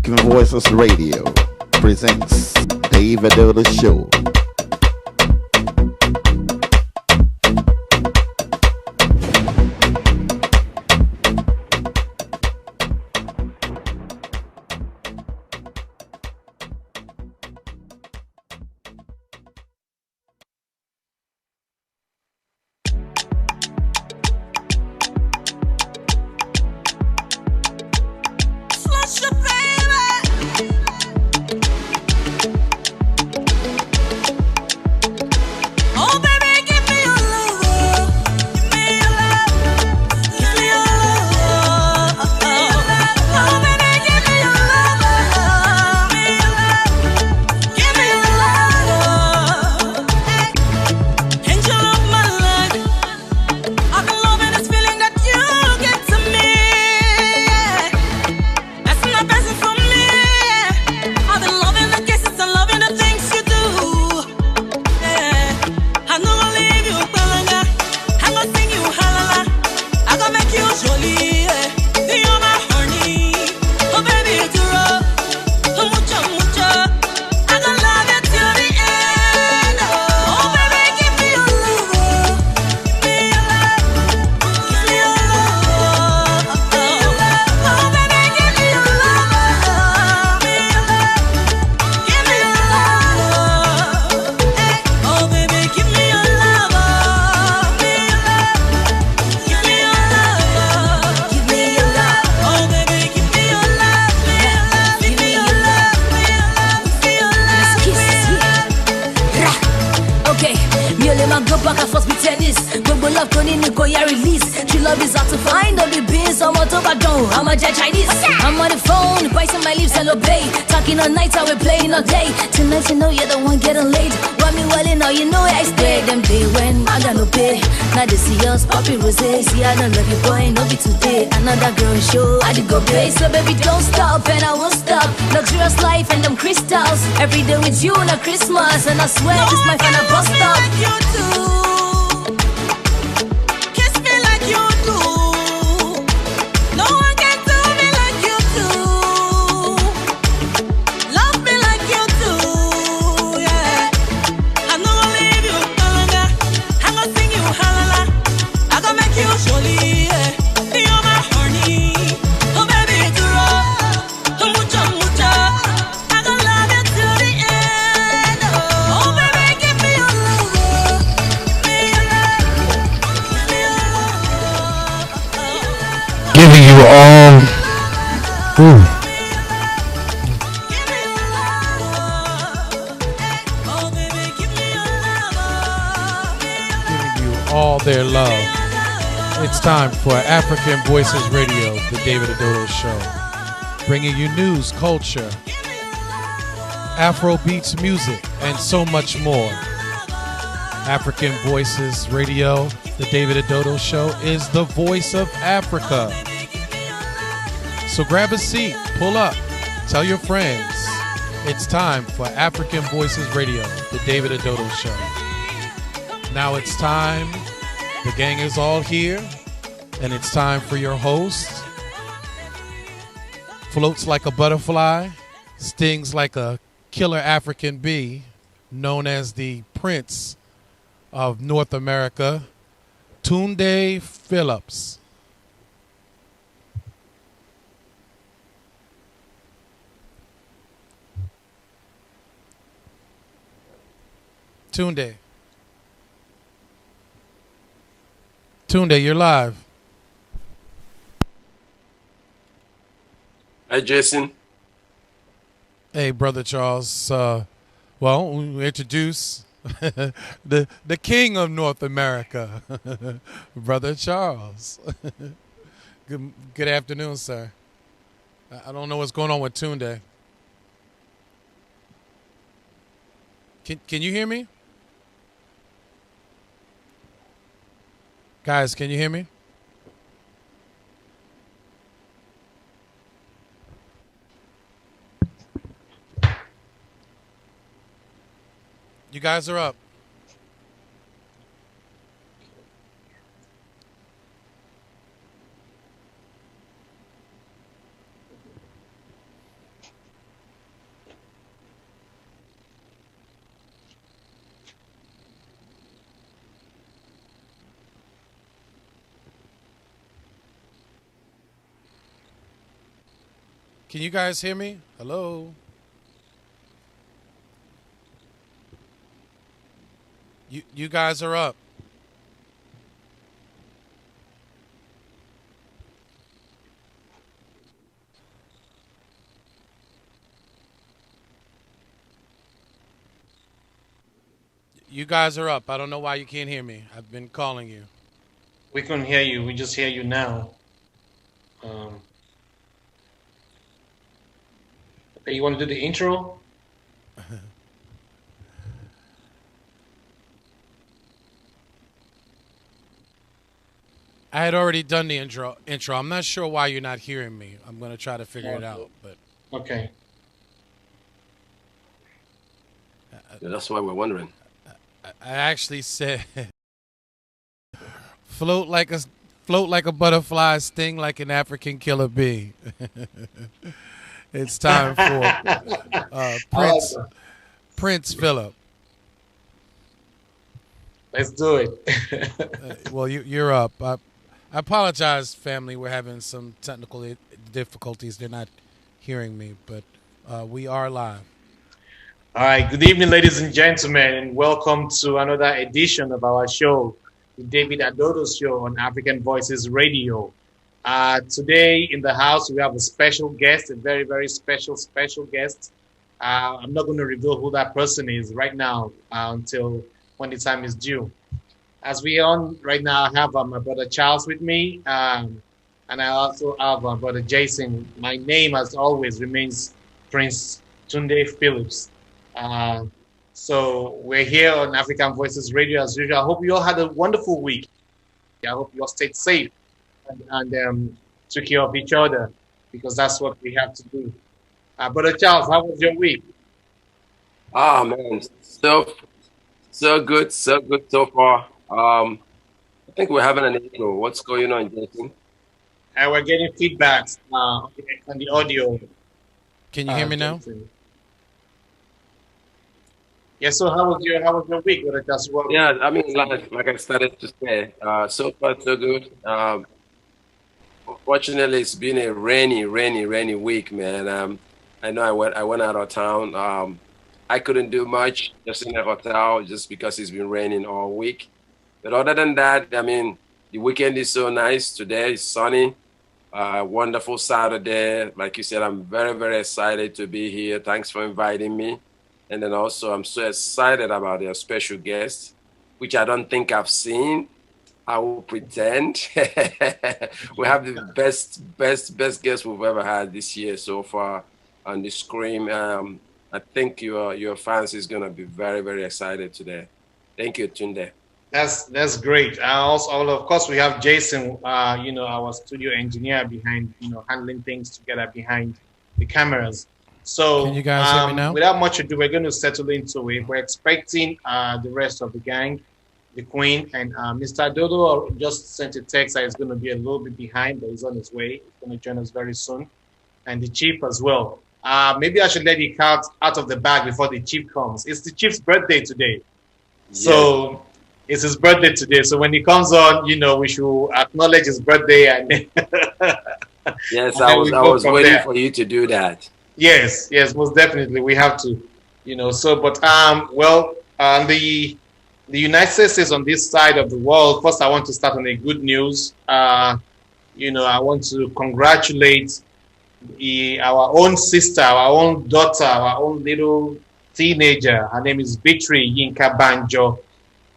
African Voices Radio presents David Adodo Show. So baby, don't stop and I won't stop. Luxurious life and them crystals. Every day with you on a Christmas, and I swear no this my final bus stop. Like you do. Kiss me like you do. No one can do me like you do. Love me like you do. Yeah. I'm not gonna leave you longer. I'm gonna sing you halala. I'm gonna make you jolly. Yeah. You're my honey. Giving you all, giving you all their love. It's time for African Voices Radio, the David Adodo Show, bringing you news, culture, Afrobeats music, and so much more. African Voices Radio, the David Adodo Show, is the voice of Africa. So grab a seat, pull up, tell your friends. It's time for African Voices Radio, the David Adodo Show. Now it's time. The gang is all here, and it's time for your host. Floats like a butterfly, stings like a killer African bee, known as the Prince of North America, Tunde Phillips. Tunde, you're live. Hi, Jason. Hey, Brother Charles. Well, we introduce the king of North America, Brother Charles. Good afternoon, sir. I don't know what's going on with Tunde. Can you hear me? Guys, can you hear me? You guys are up. Can you guys hear me? Hello? You guys are up. You guys are up. I don't know why you can't hear me. I've been calling you. We couldn't hear you. We just hear you now. Okay, you want to do the intro? I had already done the intro. I'm not sure why you're not hearing me. I'm going to try to figure it out. But Okay. Yeah, that's why we're wondering. I actually said float like a butterfly, sting like an African killer bee. It's time for Prince Philip. Let's do it. Well, you're up. I apologize, family. We're having some technical difficulties. They're not hearing me, but we are live. All right. Good evening, ladies and gentlemen, and welcome to another edition of our show, the David Adodo Show on African Voices Radio. Today in the house, we have a special guest, a very, very special guest. I'm not going to reveal who that person is right now until when the time is due. As we on right now, I have my brother Charles with me, and I also have my brother Jason. My name, as always, remains Prince Tunde Phillips. So we're here on African Voices Radio as usual. I hope you all had a wonderful week. I hope you all stayed safe and took care of each other, because that's what we have to do. Brother Charles, how was your week? Ah, man, so good so far. I think we're having an intro. What's going on, Jason? We're getting feedbacks on the audio. Can you hear me now? Jason. Yes. So how was your week, Brother Charles? Yeah, I mean, like I started to say, so far so good. Unfortunately, it's been a rainy week, man. I know I went out of town. I couldn't do much, just in a hotel, just because it's been raining all week. But other than that, I mean, the weekend is so nice. Today is sunny. Wonderful Saturday. Like you said, I'm very, very excited to be here. Thanks for inviting me. And then also, I'm so excited about your special guest, which I don't think I've seen. I will pretend. We have the best guest we've ever had this year so far on the screen. I think your fans is gonna be very, very excited today. Thank you, Tunde. That's great. Also, of course, we have Jason, our studio engineer behind, handling things together behind the cameras. So, can you guys hear me now? Without much ado, we're going to settle into it. We're expecting the rest of the gang, the Queen, and Mr. Adodo just sent a text that he's going to be a little bit behind, but he's on his way. He's going to join us very soon, and the Chief as well. Maybe I should let the cat out of the bag before the Chief comes. It's the Chief's birthday today, so it's his birthday today. So when he comes on, we should acknowledge his birthday and. Yes, and I was waiting there. for you to do that. Yes, most definitely. We have to, so, but, the United States is on this side of the world. First, I want to start on a good news. I want to congratulate our own sister, our own daughter, our own little teenager. Her name is Bitri Yinka Banjo.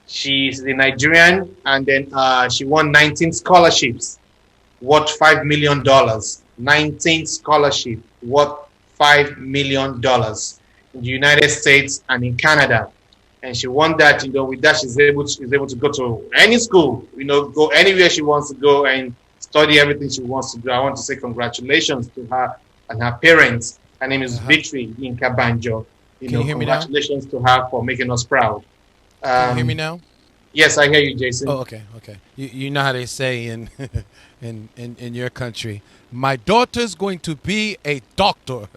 She's a Nigerian, and then she won 19 scholarships worth $5 million. 19 scholarships worth $5 million in the United States and in Canada. And she won that, with that she's able to go to any school, go anywhere she wants to go and study everything she wants to do. I want to say congratulations to her and her parents. Her name is Bitri Yinka Banjo. Can you hear me now? Congratulations to her for making us proud. Can you hear me now? Yes, I hear you, Jason. Oh, okay. You know how they say in in your country, my daughter's going to be a doctor.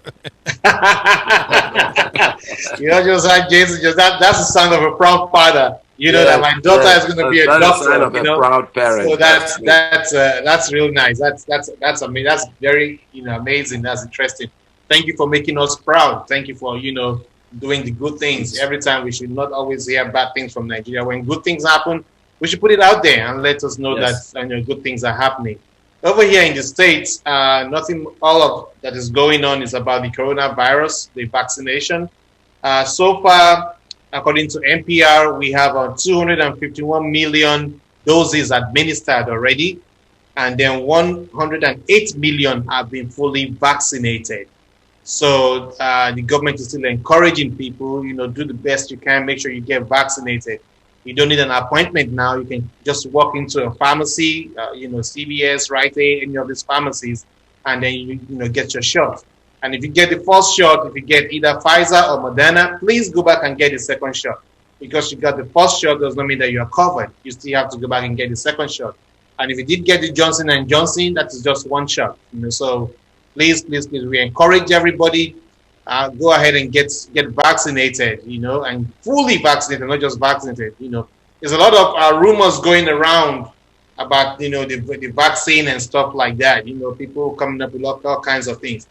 Just like Jason, that's the son of a proud father. You know that my daughter is going to be a that's a sign doctor. of a proud parent. So that's real nice. That's amazing. That's very amazing. That's interesting. Thank you for making us proud. Thank you for doing the good things. Every time we should not always hear bad things from Nigeria. When good things happen, we should put it out there and let us know that good things are happening. Over here in the States, nothing. All of that is going on is about the coronavirus, the vaccination. So far, according to NPR, we have 251 million doses administered already, and then 108 million have been fully vaccinated. So the government is still encouraging people, do the best you can, make sure you get vaccinated. You don't need an appointment now. You can just walk into a pharmacy, CVS, Rite Aid, any of these pharmacies, and then you get your shot. And if you get the first shot, if you get either Pfizer or Moderna, please go back and get the second shot. Because you got the first shot does not mean that you are covered. You still have to go back and get the second shot. And if you did get the Johnson & Johnson, that is just one shot. So please, we encourage everybody, go ahead and get vaccinated, and fully vaccinated, not just vaccinated. There's a lot of rumors going around about, the vaccine and stuff like that. People coming up with all kinds of things.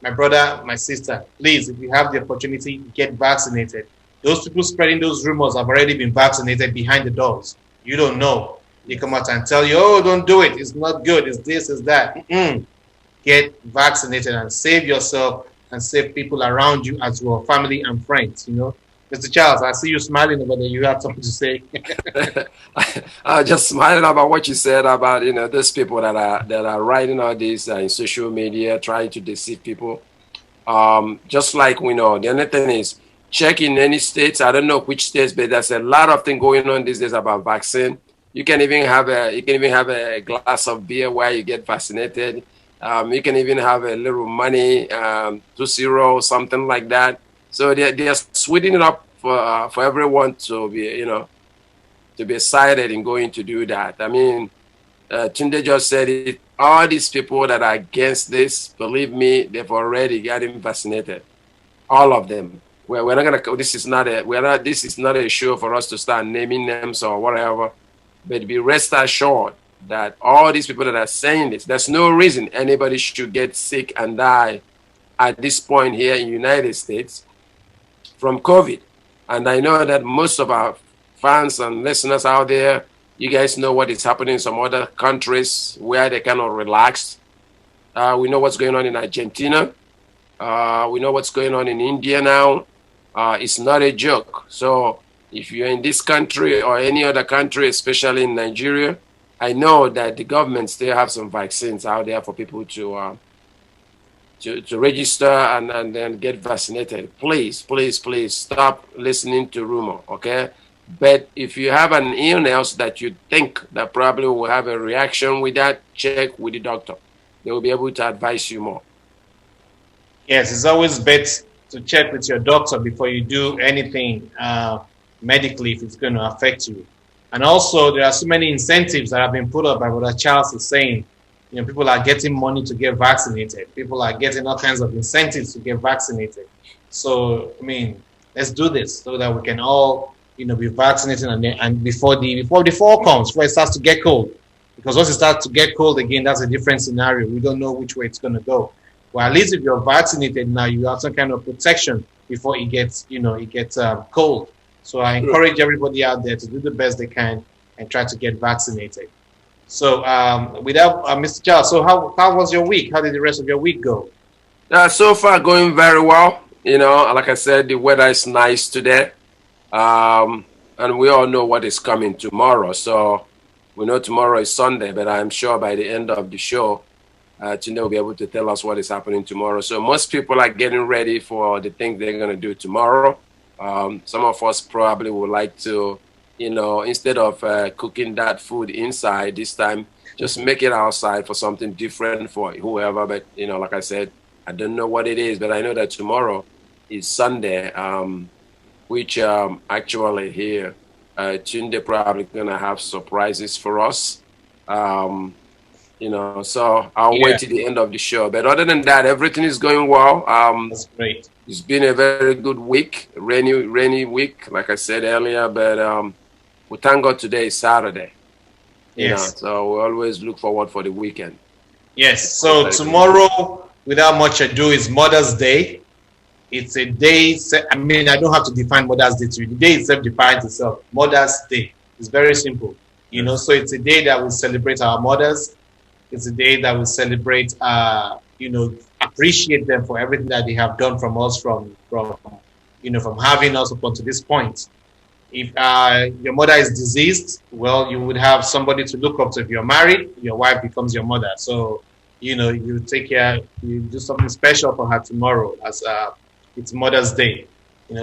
My brother, my sister, please, if you have the opportunity, get vaccinated. Those people spreading those rumors have already been vaccinated behind the doors. You don't know. They come out and tell you, oh, don't do it. It's not good. It's this, it's that. Get vaccinated and save yourself and save people around you as well, family and friends, Mr. Charles, I see you smiling over there. You have something to say. I just smiling about what you said about those people that are writing all this in social media, trying to deceive people. Just like we know, the only thing is check in any states. I don't know which states, but there's a lot of things going on these days about vaccine. You can even have a glass of beer while you get vaccinated. You can even have a little money, 2-0, something like that. So they're sweetening it up for everyone to be, to be excited in going to do that. I mean, Tunde just said it. All these people that are against this, believe me, they've already gotten vaccinated. All of them. We're not gonna. This is not a show for us to start naming names or whatever. But be rest assured that all these people that are saying this, there's no reason anybody should get sick and die at this point here in the United States from COVID. And I know that most of our fans and listeners out there, you guys know what is happening in some other countries where they kind of relaxed. We know what's going on in Argentina. We know what's going on in India now. It's not a joke. So if you're in this country or any other country, especially in Nigeria, I know that the government still have some vaccines out there for people to register and then get vaccinated. Please stop listening to rumor, okay? But if you have an illness that you think that probably will have a reaction with that, check with the doctor. They will be able to advise you more. Yes, it's always best to check with your doctor before you do anything medically if it's going to affect you. And also, there are so many incentives that have been put up by what Charles is saying. People are getting money to get vaccinated. People are getting all kinds of incentives to get vaccinated. So, I mean, let's do this so that we can all, be vaccinated and before the fall comes, before it starts to get cold. Because once it starts to get cold again, that's a different scenario. We don't know which way it's going to go. Well, at least if you're vaccinated now, you have some kind of protection before it gets, cold. So I encourage everybody out there to do the best they can and try to get vaccinated. So without Mr. Charles, so how was your week? How did the rest of your week go? So far going very well. Like I said, the weather is nice today. And we all know what is coming tomorrow. So we know tomorrow is Sunday, but I'm sure by the end of the show, Tunde will be able to tell us what is happening tomorrow. So most people are getting ready for the things they're going to do tomorrow. Some of us probably would like to, instead of cooking that food inside this time, just make it outside for something different for whoever. But, like I said, I don't know what it is, but I know that tomorrow is Sunday, which actually here, Tunde probably going to have surprises for us. So I'll wait till the end of the show. But other than that, everything is going well. That's great. It's been a very good week, rainy week, like I said earlier. But we thank God today is Saturday. Yes. So we always look forward for the weekend. Yes. So tomorrow, without much ado, is Mother's Day. It's a day. I mean, I don't have to define Mother's Day to you. The day itself defines itself. Mother's Day. It's very simple. So it's a day that we celebrate our mothers. It's a day that we celebrate, appreciate them for everything that they have done from us, from having us up until this point. If your mother is deceased, well, you would have somebody to look up to. If you're married, your wife becomes your mother. So, you take care, you do something special for her tomorrow as it's Mother's Day.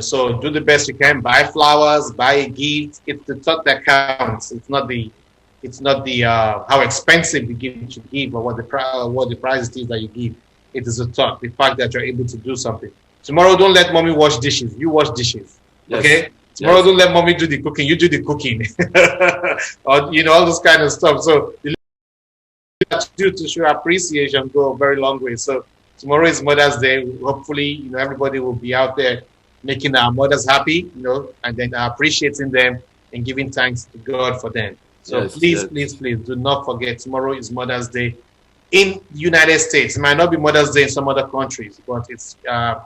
So do the best you can. Buy flowers, buy a gift. It's the thought that counts. It's not the how expensive the gift you give or what the price is that you give. It is a thought, the fact that you're able to do something. Tomorrow, don't let mommy wash dishes. You wash dishes. Yes. Okay? Tomorrow, don't let mommy do the cooking. You do the cooking. Or, all this kind of stuff. So, the to show appreciation go a very long way. So, tomorrow is Mother's Day. Hopefully, everybody will be out there making our mothers happy, and then appreciating them and giving thanks to God for them. So, please do not forget, tomorrow is Mother's Day. In the United States, it might not be Mother's Day in some other countries, but it's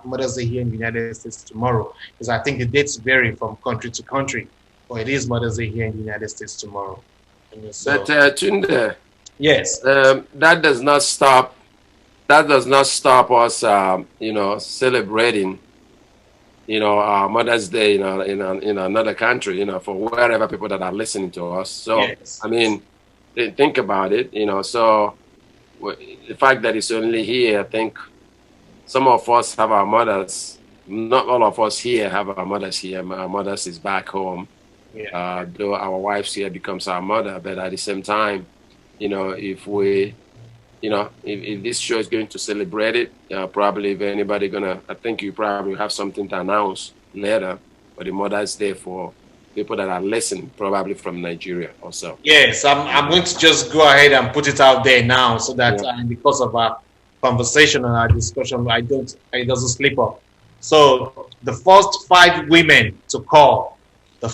Mother's Day here in the United States tomorrow. Because I think the dates vary from country to country, but it is Mother's Day here in the United States tomorrow. But Tunde, yes, that does not stop. That does not stop us, celebrating, Mother's Day, in another country, for wherever people that are listening to us. So, yes. I mean, think about it, so. The fact that it's only here, I think some of us have our mothers. Not all of us here have our mothers here. Our mothers is back home. Yeah. Though our wives here becomes our mother, but at the same time, if we, if this show is going to celebrate it, probably if anybody I think you probably have something to announce later. But the Mother's Day for people that are listening, probably from Nigeria also. Yes, I'm going to just go ahead and put it out there now so that because of our conversation and our discussion, it doesn't slip up. So the first 5 women to call, will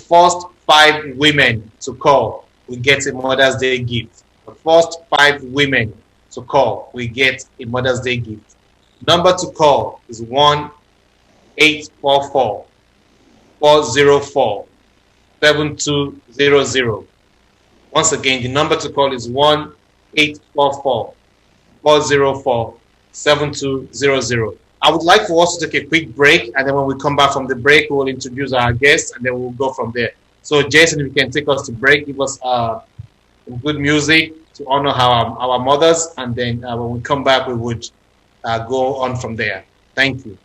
get a Mother's Day gift. The first 5 women to call, we get a Mother's Day gift. Number to call is 1-844-404. 7200. Once again, the number to call is 1-844-404-7200. I would like for us to take a quick break, and then when we come back from the break, we'll introduce our guests, and then we'll go from there. So, Jason, if you can take us to break, give us some good music to honor our mothers, and then when we come back, we would go on from there. Thank you.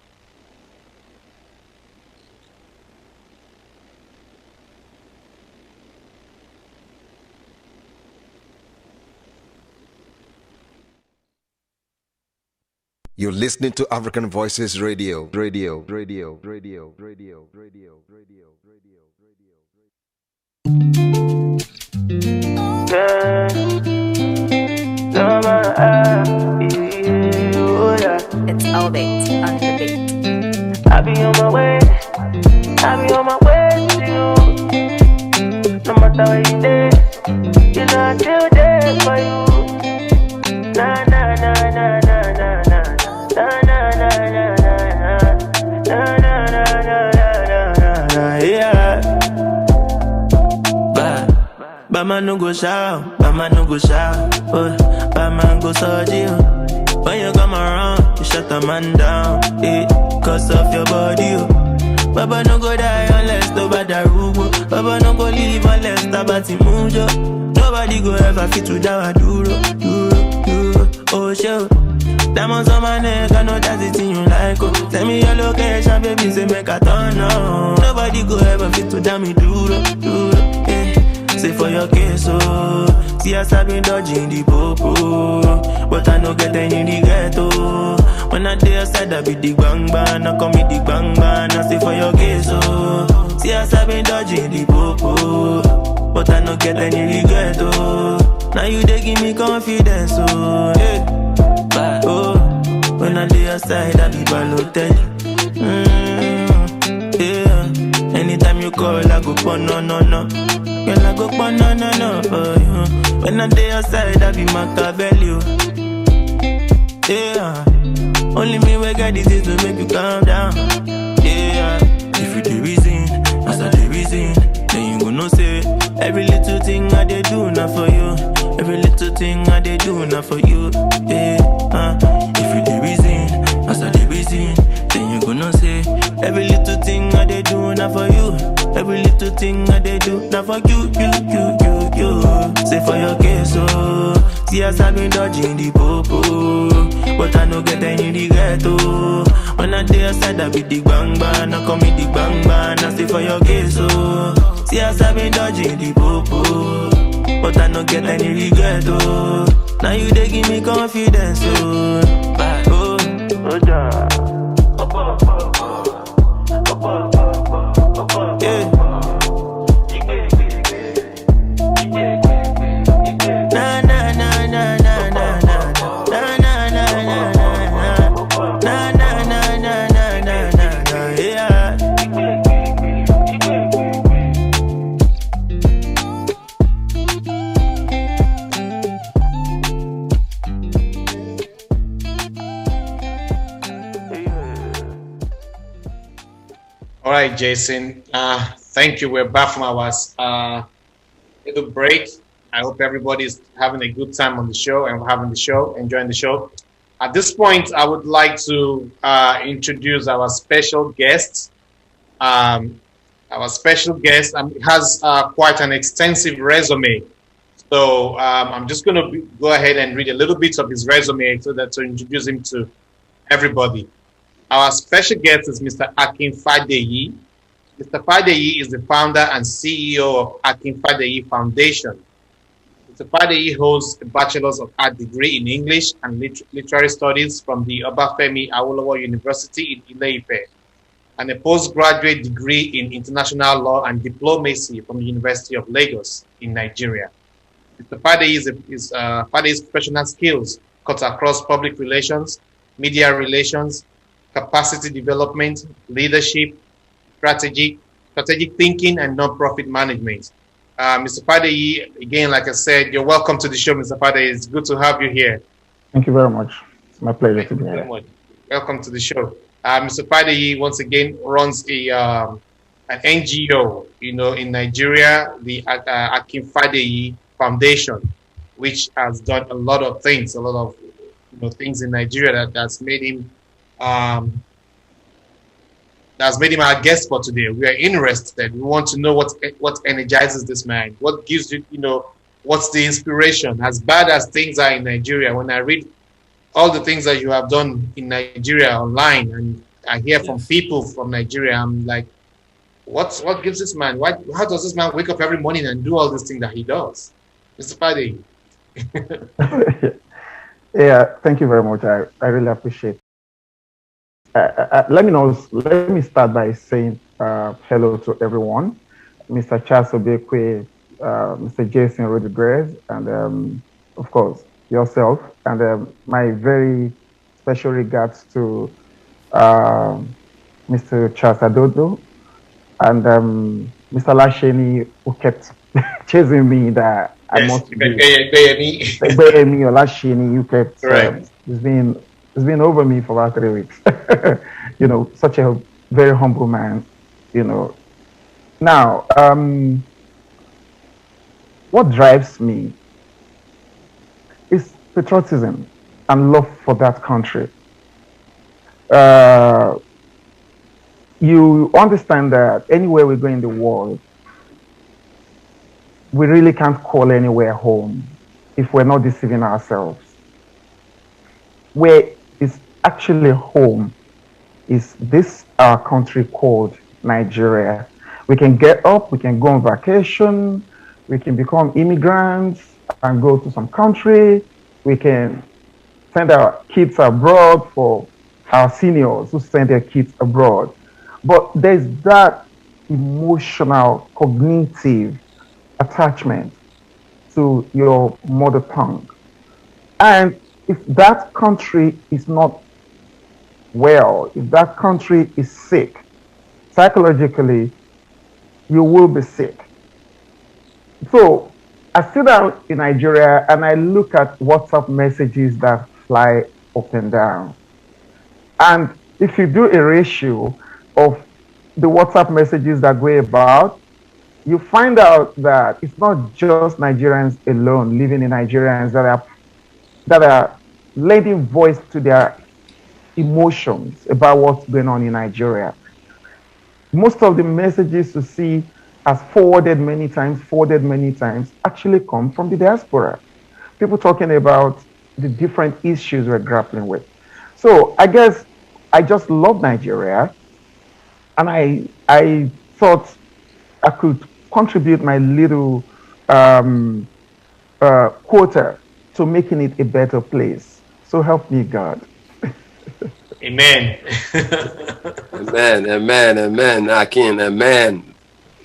You're listening to African Voices Radio. It's Albert on the beat. I be on my way to you. No matter where you there, I'm still there for you. Na na na na na na na na na na na na na. Yeah. Bama no go shout, oh, Bama go surgery. When you come around, you shut the man down, cause of your body, Baba no go die unless nobody rubo. Baba no go live unless nobody mujo. Nobody go ever fit to down duro. Oh sure, diamonds on my neck, I know that's the thing you like. Oh, tell me your location, baby, say make a turn on. Nobody go ever fit to down me duro. Say for your case, oh. See us have been dodging the popo, but I no get any in the ghetto. When I day outside, I be the bang bang, I call me the bang bang. I say for your case, oh. See us have been dodging the popo, but I no get any regret, oh. Now you they give me confidence, oh. Yeah. Oh, when I day outside, I be balotel. Yeah. Anytime you call, I go pon no. Girl, I go banana for you. When I day outside, I be Machiavelli. Yeah, only me we got this is to make you calm down. Yeah, if you the reason, as I the reason, then you gonna say every little thing I dey do now for you. Every little thing I dey do now for you. Yeah, if you the reason, as I the reason, then you gonna say every little thing I dey do now for you. Every little thing I dey do now for you. Say for your case, oh. See as I've been dodging the popo, but I no get any regret, oh. When I day outside, I be the bang bang, I call me the bang bang. I say for your case, oh. See as I've been dodging the popo, but I no get any regret, oh. Now you they give me confidence, oh. Bye, oh. Yeah. All right, Jason. Thank you. We're back from our little break. I hope everybody's having a good time on the show and enjoying the show. At this point, I would like to introduce our special guest. Our special guest has quite an extensive resume. So I'm just going to go ahead and read a little bit of his resume so that to introduce him to everybody. Our special guest is Mr. Akinfadeyi. Mr. Fadeyi is the founder and CEO of Akinfadeyi Foundation. Mr. Fadeyi holds a Bachelor's of Art degree in English and Literary Studies from the Obafemi Awolowo University in Ile-Ife, and a postgraduate degree in International Law and Diplomacy from the University of Lagos in Nigeria. Mr. Fadeyi's professional skills cut across public relations, media relations, capacity development, leadership, strategic thinking, and non-profit management. Mr. Fadeyi, again, like I said, you're welcome to the show, Mr. Fadeyi. It's good to have you here. Thank you very much. It's my pleasure to be here. Welcome to the show. Mr. Fadeyi, once again, runs an NGO, in Nigeria, the Akinfadeyi Foundation, which has done a lot of things in Nigeria that's made him our guest for today. We are interested. We want to know what energizes this man. What gives you, what's the inspiration? As bad as things are in Nigeria, when I read all the things that you have done in Nigeria online, and I hear from people from Nigeria, I'm like, what gives this man? How does this man wake up every morning and do all these things that he does? Mr. Fadeyi. Yeah, thank you very much. I really appreciate it. Let me start by saying hello to everyone, Mr. Charles Obekwe, Mr. Jason Rodriguez, and of course yourself, and my very special regards to Mr. Charles Adodo and Mr. Lasheni, who kept chasing me that I must be Egbeyemi or Lasheni. You kept it's been over me for about 3 weeks. Such a very humble man, Now, what drives me is patriotism and love for that country. You understand that anywhere we go in the world, we really can't call anywhere home if we're not deceiving ourselves. Where is actually home is this our country called Nigeria. We can get up, we can go on vacation, we can become immigrants and go to some country, we can send our kids abroad for our seniors who send their kids abroad. But there's that emotional, cognitive attachment to your mother tongue. And if that country is not well, if that country is sick, psychologically, you will be sick. So I sit down in Nigeria and I look at WhatsApp messages that fly up and down. And if you do a ratio of the WhatsApp messages that go about, you find out that it's not just Nigerians alone living in Nigerians that are lending voice to their emotions about what's going on in Nigeria. Most of the messages you see as forwarded many times, actually come from the diaspora. People talking about the different issues we're grappling with. So I guess I just love Nigeria, and I thought I could contribute my little um, quota to making it a better place. So help me God. Amen. Amen, amen, amen, Akin, amen.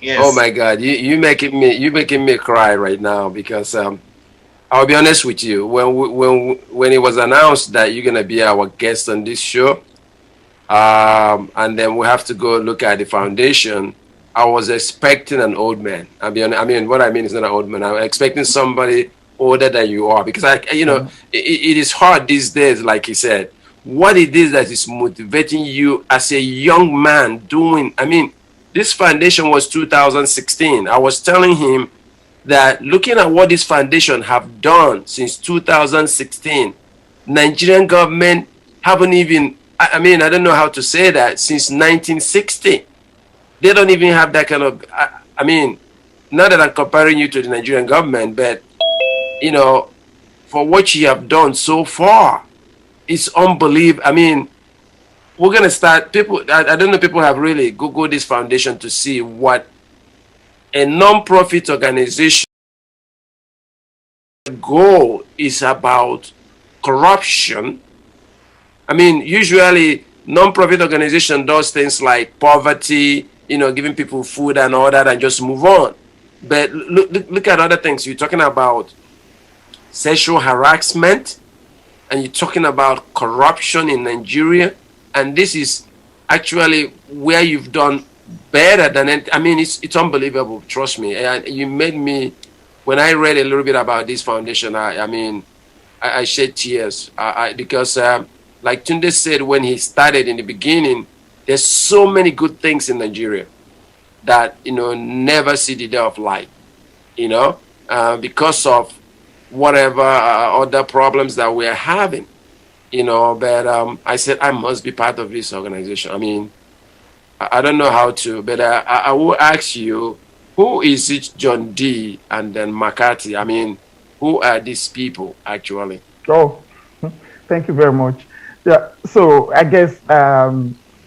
Oh Yes. my God, you making me cry right now because I'll be honest with you. When it was announced that you're gonna be our guest on this show, and then we have to go look at the foundation. I was expecting an old man. I mean, what I mean is not an old man. I'm expecting somebody older than you are because it is hard these days. Like he said, what it is that is motivating you as a young man doing. I mean, this foundation was 2016. I was telling him that looking at what this foundation have done since 2016, Nigerian government haven't even, I mean, I don't know how to say that, since 1960. They don't even have that kind of, I mean, not that I'm comparing you to the Nigerian government, but, you know, for what you have done so far, it's unbelievable. I mean, we're going to start, people, I don't know, people have really Googled this foundation to see what a non-profit organization goal is about corruption. I mean, usually non-profit organization does things like poverty, giving people food and all that and just move on. But look at other things. You're talking about sexual harassment and you're talking about corruption in Nigeria. And this is actually where you've done better than it. I mean, it's unbelievable. Trust me. And you made me, when I read a little bit about this foundation, I mean, I shed tears because like Tunde said when he started in the beginning, there's so many good things in Nigeria that never see the day of light, because of whatever other problems that we're having, But I said I must be part of this organization. I mean, I don't know how to, but I will ask you, who is it, John D. and then McCarthy? I mean, who are these people actually? Oh, thank you very much. Yeah, so I guess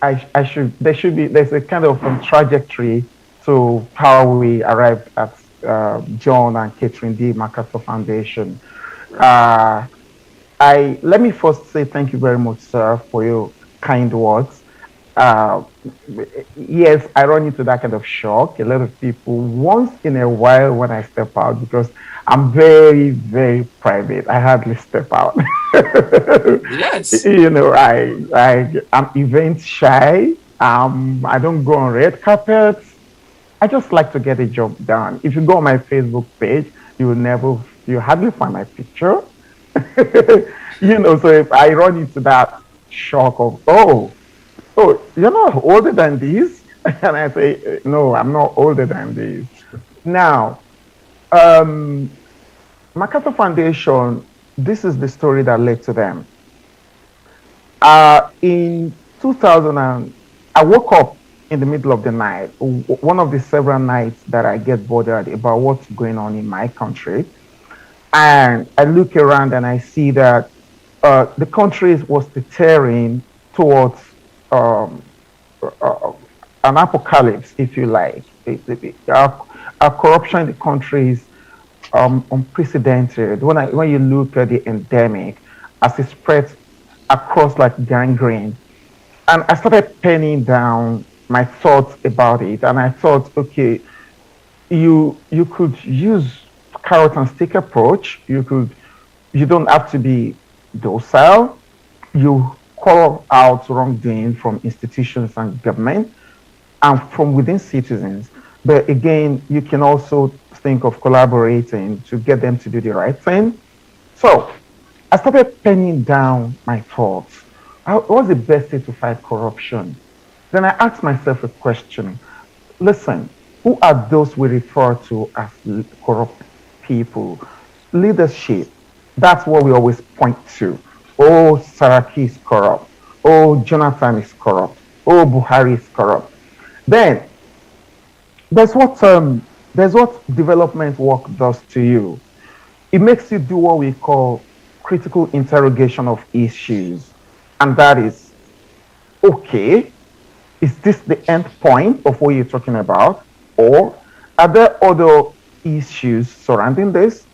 there's a kind of trajectory to how we arrived at John and Catherine D. MacArthur Foundation. Uh, I Let me first say thank you very much, sir, for your kind words. Uh, yes, I run into that kind of shock. A lot of people once in a while when I step out because I'm very, very private. I hardly step out. Yes. I'm event shy. I don't go on red carpets. I just like to get a job done. If you go on my Facebook page, you hardly find my picture. So if I run into that shock of, oh, you're not older than this, and I say, no, I'm not older than this. Now, um, MacArthur Foundation, this is the story that led to them. In 2000, I woke up in the middle of the night, one of the several nights that I get bothered about what's going on in my country. And I look around and I see that the country was teetering towards um, uh, an apocalypse, if you like. Our corruption in the country is unprecedented. When you look at the endemic as it spreads across like gangrene, and I started penning down my thoughts about it, and I thought, okay, you could use carrot and stick approach. You don't have to be docile. You call out wrongdoing from institutions and government and from within citizens. But again, you can also think of collaborating to get them to do the right thing. So I started penning down my thoughts. What's the best way to fight corruption? Then I asked myself a question. Listen, who are those we refer to as corrupt people? Leadership. That's what we always point to. Oh, Saraki is corrupt. Oh, Jonathan is corrupt. Oh, Buhari is corrupt. Then there's what development work does to you. It makes you do what we call critical interrogation of issues. And that is, okay, is this the end point of what you're talking about? Or are there other issues surrounding this?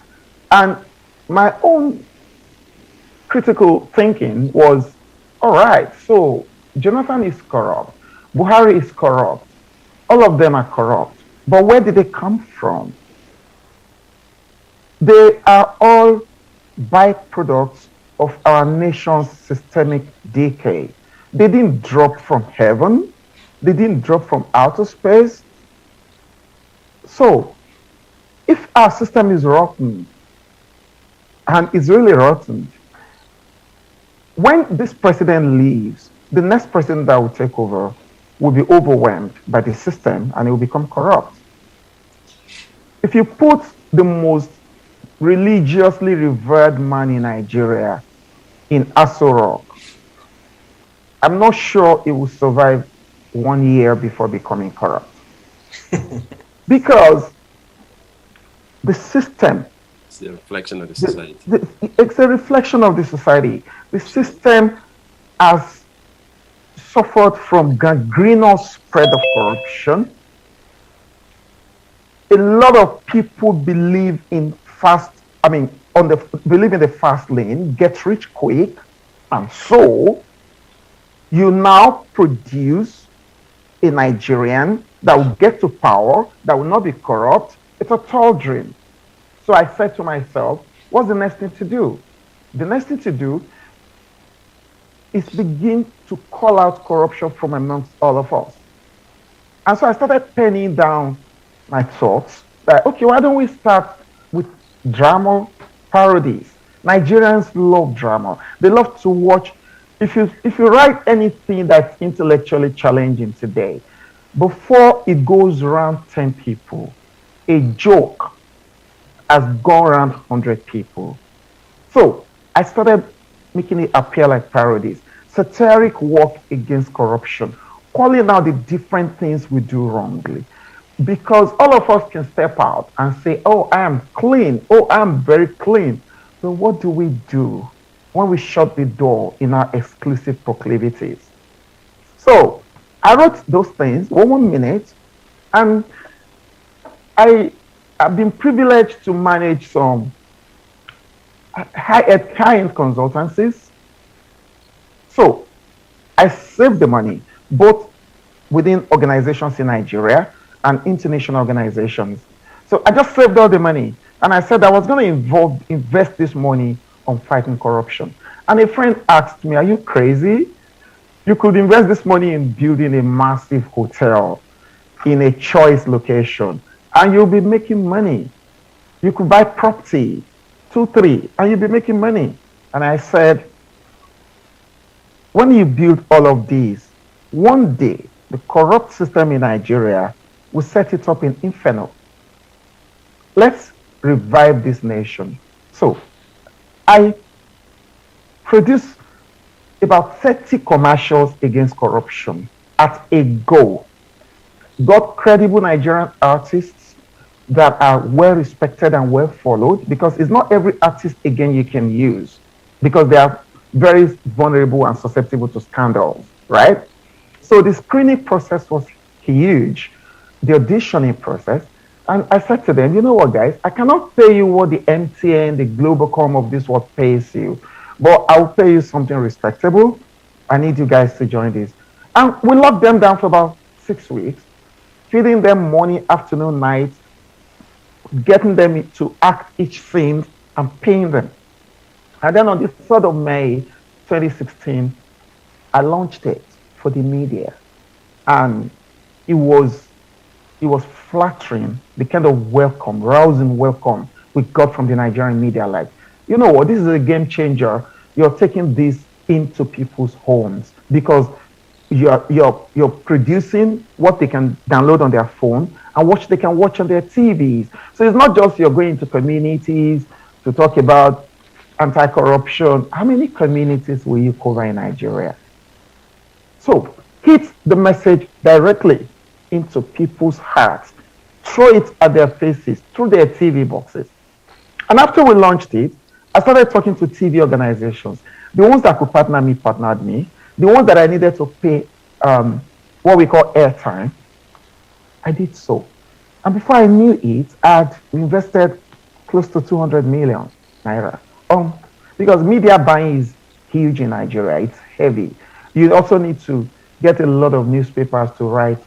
And my own critical thinking was, all right, so Jonathan is corrupt, Buhari is corrupt, all of them are corrupt. But where did they come from? They are all byproducts of our nation's systemic decay. They didn't drop from heaven. They didn't drop from outer space. So, if our system is rotten, and it's really rotten, when this president leaves, the next president that will take over will be overwhelmed by the system and it will become corrupt. If you put the most religiously revered man in Nigeria in Aso Rock, I'm not sure it will survive 1 year before becoming corrupt. Because the system, it's a reflection of the society. It's a reflection of the society. The system has suffered from gangrenous spread of corruption. A lot of people believe in believe in the fast lane, get rich quick, and so you now produce a Nigerian that will get to power, that will not be corrupt. It's a tall dream. So I said to myself, what's the next thing to do? The next thing to do is begin to call out corruption from amongst all of us. And so I started penning down my thoughts that, okay, why don't we start with drama parodies? Nigerians love drama. They love to watch. If you write anything that's intellectually challenging today, before it goes around 10 people, a joke has gone around 100 people. So I started making it appear like parodies, satiric work against corruption, calling out the different things we do wrongly. Because all of us can step out and say, oh, I am clean. Oh, I'm very clean. But what do we do when we shut the door in our exclusive proclivities? So I wrote those things 1 minute, and I've been privileged to manage some high-end consultancies. So I saved the money, both within organizations in Nigeria and international organizations. So I just saved all the money, and I said I was going to invest this money on fighting corruption. And a friend asked me, are you crazy? You could invest this money in building a massive hotel in a choice location, and you'll be making money. You could buy property, 2, 3, and you'll be making money. And I said, when you build all of these, one day, the corrupt system in Nigeria will set it up in inferno. Let's revive this nation. So I produced about 30 commercials against corruption at a go. Got credible Nigerian artists that are well respected and well followed, because it's not every artist, again, you can use, because they are very vulnerable and susceptible to scandals, right? So the screening process was huge, the auditioning process. And I said to them, you know what, guys, I cannot pay you what the MTN, the Globacom of this world pays you, but I'll pay you something respectable. I need you guys to join this. And we locked them down for about 6 weeks, feeding them morning, afternoon, night, getting them to act each scene and paying them. And then on the 3rd of May, 2016, I launched it for the media. And it was it was flattering, the kind of welcome, rousing welcome we got from the Nigerian media. Like, you know what, this is a game changer. You're taking this into people's homes because you're producing what they can download on their phone and watch they can watch on their TVs. So it's not just you're going to communities to talk about anti-corruption. How many communities will you cover in Nigeria? So hit the message directly into people's hearts. Throw it at their faces through their TV boxes. And after we launched it, I started talking to TV organizations. The ones that could partner me partnered me. The ones that I needed to pay what we call airtime, I did so. And before I knew it, I had invested close to 200 million naira. Because media buying is huge in Nigeria. It's heavy. You also need to get a lot of newspapers to write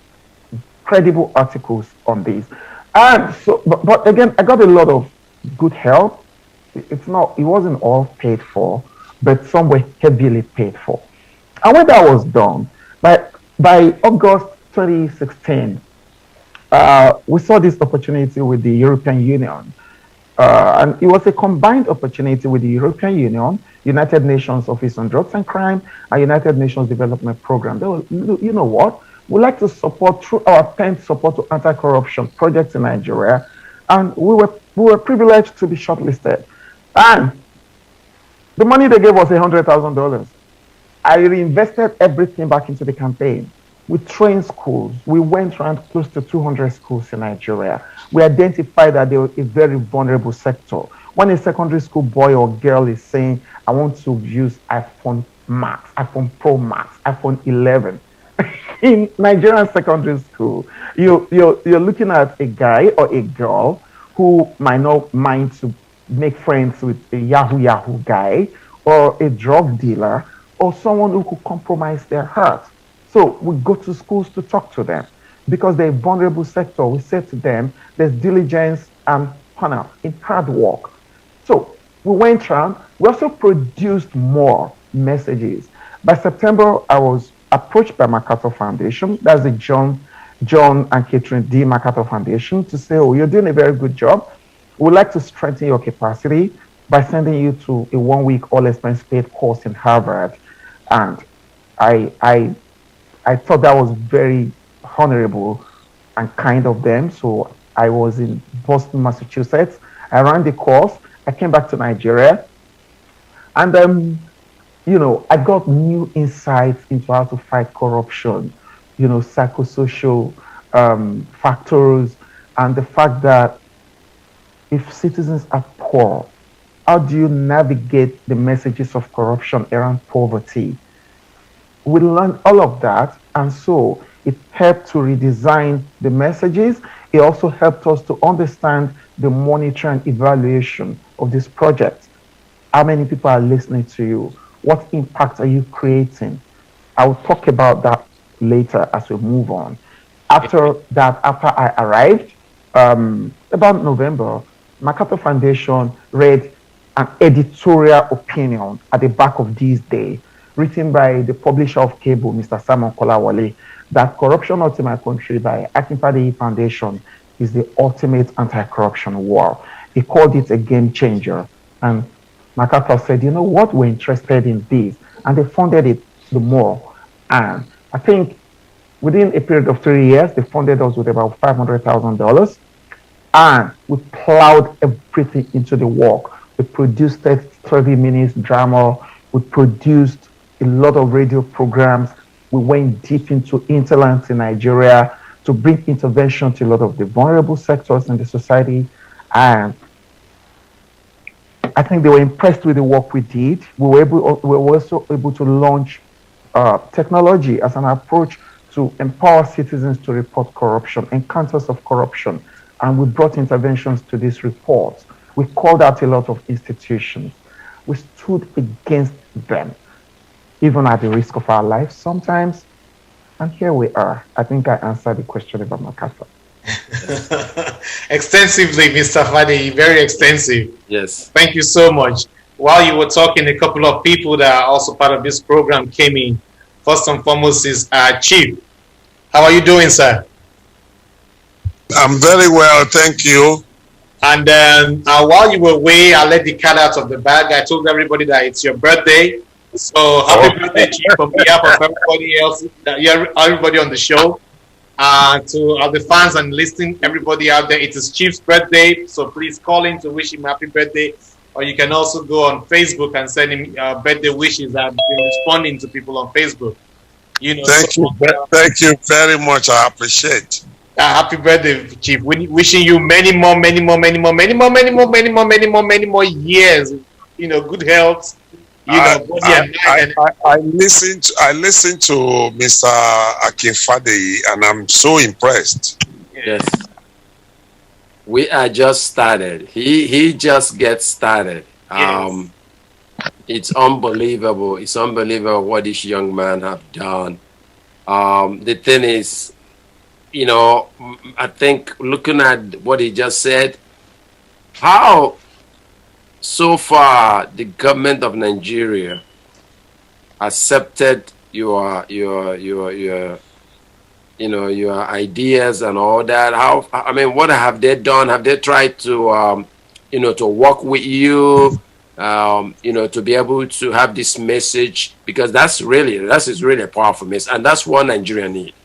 credible articles on this. And so, but again, I got a lot of good help. It wasn't all paid for, but some were heavily paid for. And when that was done, by August 2016, we saw this opportunity with the European Union. And it was a combined opportunity with the European Union, United Nations Office on Drugs and Crime, and United Nations Development Program. They were, you know what? We'd like to support through our pen support to anti-corruption projects in Nigeria. And we were privileged to be shortlisted. And the money they gave was $100,000. I reinvested everything back into the campaign. We trained schools. We went around close to 200 schools in Nigeria. We identified that they were a very vulnerable sector. When a secondary school boy or girl is saying, I want to use iPhone Max, iPhone Pro Max, iPhone 11, in Nigerian secondary school, you're looking at a guy or a girl who might not mind to make friends with a Yahoo guy or a drug dealer or someone who could compromise their heart. So we go to schools to talk to them because they're a vulnerable sector. We say to them, there's diligence and honor in hard work. So we went around. We also produced more messages. By September, I was approached by MacArthur Foundation. That's the John and Catherine D. MacArthur Foundation to say, oh, you're doing a very good job. We'd like to strengthen your capacity by sending you to a 1-week all-expense paid course in Harvard. And I thought that was very honorable and kind of them. So I was in Boston, Massachusetts. I ran the course. I came back to Nigeria. And, I got new insights into how to fight corruption, psychosocial factors, and the fact that if citizens are poor, how do you navigate the messages of corruption around poverty? We learned all of that, and so it helped to redesign the messages. It also helped us to understand the monitoring and evaluation of this project. How many people are listening to you? What impact are you creating? I will talk about that later as we move on. After I arrived, about November, MacArthur Foundation read an editorial opinion at the back of this day, written by the publisher of Cable, Mr. Simon Kolawole, that Corruption Not in My Country by Akinpade Foundation is the ultimate anti-corruption war. He called it a game changer. And MacArthur said, you know what, we're interested in this. And they funded it the more. And I think within a period of 3 years, they funded us with about $500,000. And we plowed everything into the work. We produced 30 minutes drama. We produced a lot of radio programs. We went deep into hinterlands in Nigeria to bring intervention to a lot of the vulnerable sectors in the society. And I think they were impressed with the work we did. We were also able to launch technology as an approach to empower citizens to report corruption, encounters of corruption. And we brought interventions to these reports. We called out a lot of institutions. We stood against them, even at the risk of our lives sometimes. And here we are. I think I answered the question about MacArthur. Extensively, Mr. Fadi, very extensive. Yes. Thank you so much. While you were talking, a couple of people that are also part of this program came in. First and foremost is Chief. How are you doing, sir? I'm very well, thank you. And then while you were away, I let the cat out of the bag. I told everybody that it's your birthday. So happy birthday, Chief, on behalf of everybody else, everybody on the show. To all the fans and listening, everybody out there, it is Chief's birthday. So please call in to wish him happy birthday. Or you can also go on Facebook and send him birthday wishes. I've been responding to people on Facebook. Thank you very much. I appreciate. Happy birthday, Chief. Wishing you many more years. Good health. I listened to Mr. Akinfade and I'm so impressed. Yes. We are just started. He just gets started. Yes. It's unbelievable. It's unbelievable what this young man have done. The thing is, I think looking at what he just said, how so far the government of Nigeria accepted your ideas and all that. What have they done? Have they tried to to work with you, to be able to have this message? Because that is really a powerful message, and that's what Nigeria needs.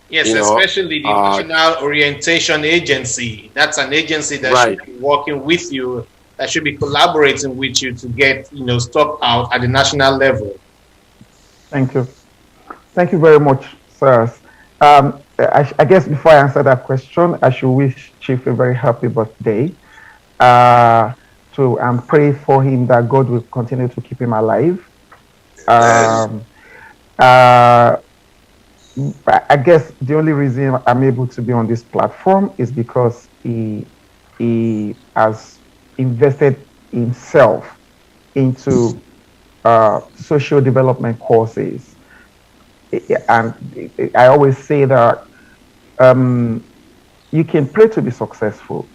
Yes, especially the National Orientation Agency. That's an agency that should be working with you, that should be collaborating with you to get stuff out at the national level. Thank you. Thank you very much, sir. I guess before I answer that question, I should wish Chief a very happy birthday. To pray for him that God will continue to keep him alive. I guess the only reason I'm able to be on this platform is because he has invested himself into social development courses. And I always say that you can pray to be successful,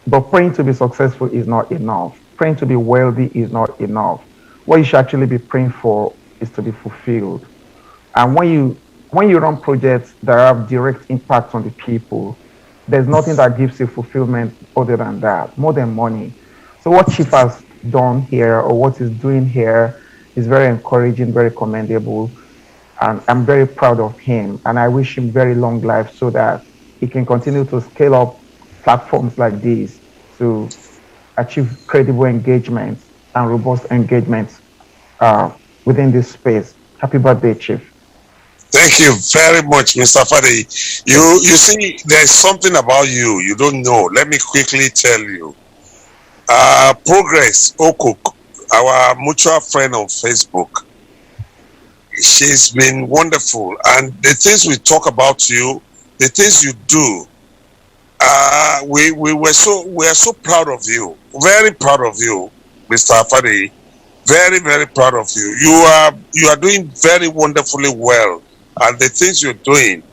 but praying to be successful is not enough. Praying to be wealthy is not enough. What you should actually be praying for is to be fulfilled. And when you run projects that have direct impact on the people, there's nothing that gives you fulfillment other than that, more than money. So what Chief has done here, or what he's doing here, is very encouraging, very commendable. And I'm very proud of him. And I wish him very long life so that he can continue to scale up platforms like these to achieve credible engagement and robust engagement within this space. Happy birthday, Chief. Thank you very much, Mr. Fadi. You see, there's something about you you don't know. Let me quickly tell you. Progress Okuk, our mutual friend on Facebook, she's been wonderful. And the things we talk about you, the things you do, we are so proud of you. Very proud of you, Mr. Fadi. Very, very proud of you. You are doing very wonderfully well. And the things you're doing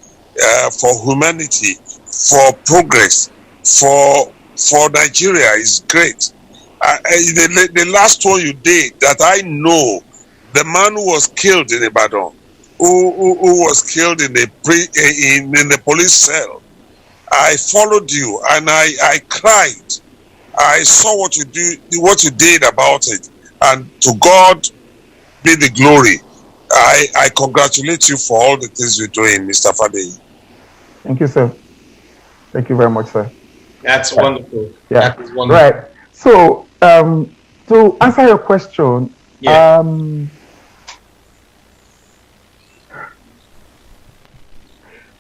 for humanity, for progress, for Nigeria is great. The last one you did that I know, the man who was killed in Ibadan, who was killed in the police cell, I followed you and I cried. I saw what you did about it, and to God be the glory. I congratulate you for all the things you're doing, Mr. Fadi. Thank you, sir. Thank you very much, sir. That's wonderful. Yeah. That is wonderful. Right. So, to answer your question,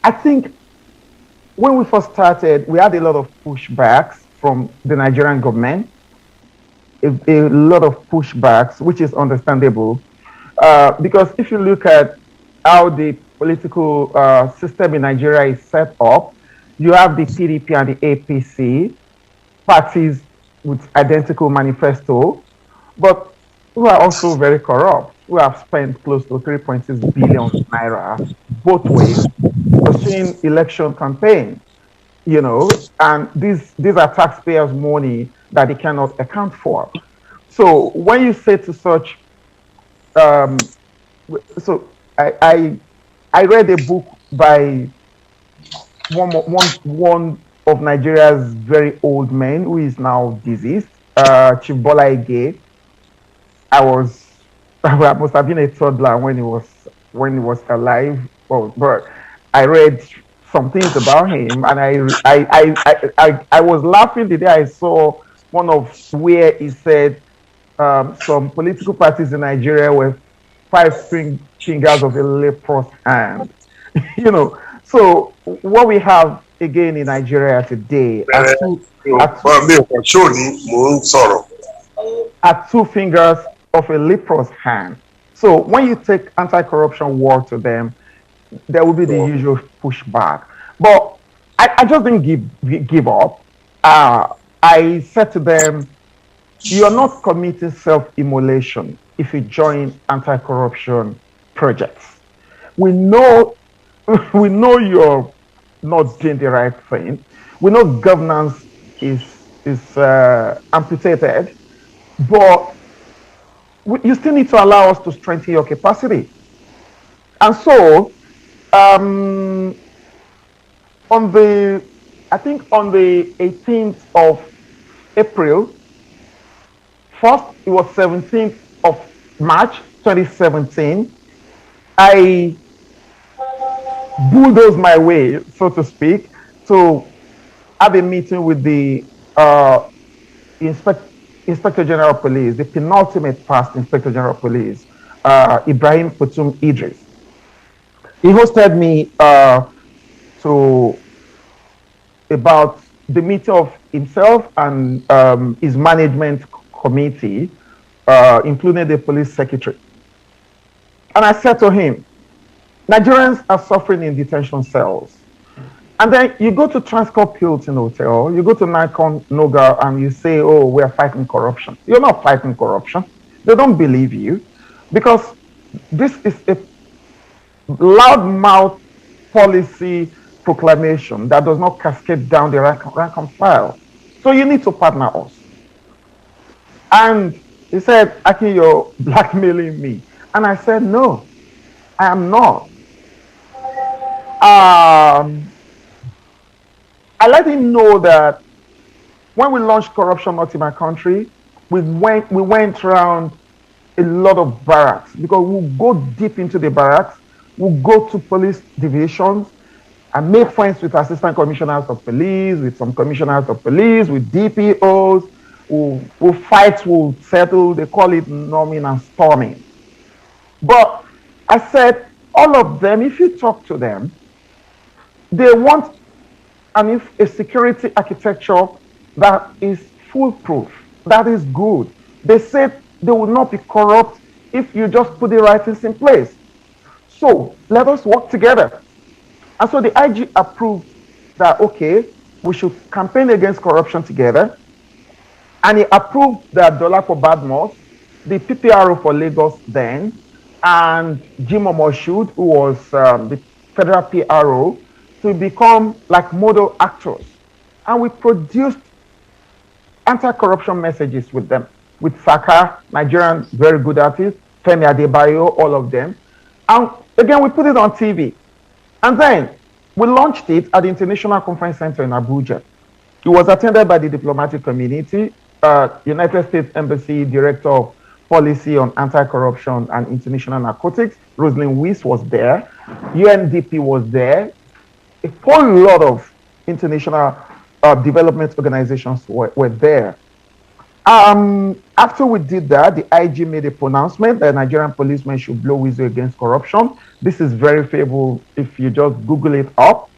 I think when we first started, we had a lot of pushbacks from the Nigerian government. A lot of pushbacks, which is understandable. Because if you look at how the political system in Nigeria is set up, you have the PDP and the APC, parties with identical manifesto, but who are also very corrupt, who have spent close to 3.6 billion naira both ways pursuing election campaign, and these are taxpayers' money that they cannot account for. So when you say to such, so I read a book by one of Nigeria's very old man who is now deceased, Chief Bola Ige. I was I must have been a toddler when he was alive. Well, but I read some things about him, and I was laughing the day I saw one of where he said some political parties in Nigeria were fingers of a leprous hand. you know, so what we have again in Nigeria today are two fingers of a leprous hand. So when you take anti-corruption war to them, there will be the usual pushback. But I just didn't give up. I said to them, you are not committing self-immolation if you join anti-corruption projects. We know you're not doing the right thing. We know governance is amputated, but you still need to allow us to strengthen your capacity. And so, on the 18th of April, first it was 17th of March 2017, I bulldozed my way, so to speak, to have a meeting with the Inspector General of Police, the penultimate past Inspector General of Police, Ibrahim Putum Idris. He hosted me to about the meeting of himself and his management committee, including the police secretary. And I said to him, Nigerians are suffering in detention cells. And then you go to Transcorp Hilton Hotel, you go to Nikon Noga, and you say, oh, we're fighting corruption. You're not fighting corruption. They don't believe you because this is a loudmouth policy proclamation that does not cascade down the rank and file. So you need to partner us. And he said, Aki, you're blackmailing me. And I said, no, I am not. I let him know that when we launched Corruption Not in My Country, we went around a lot of barracks because we'll go deep into the barracks, we'll go to police divisions and make friends with assistant commissioners of police, with some commissioners of police, with DPOs, we'll fight, we'll settle, they call it norming and storming. But I said, all of them, if you talk to them, they want a security architecture that is foolproof, that is good. They said they will not be corrupt if you just put the right things in place. So let us work together. And so the IG approved that, okay, we should campaign against corruption together. And he approved that Dolapo Badmos, the PPRO for Lagos then, and Jim Omoshood, who was the federal PRO, to become like model actors. And we produced anti-corruption messages with them, with Saka, Nigerian very good artist, Femi Adebayo, all of them. And again, we put it on TV. And then we launched it at the International Conference Center in Abuja. It was attended by the diplomatic community, United States Embassy Director of Policy on Anti-Corruption and International Narcotics, Rosalind Weiss was there, UNDP was there, a whole lot of international development organizations were there. After we did that, the IG made a pronouncement that Nigerian policemen should blow whistle against corruption. This is verifiable if you just Google it up.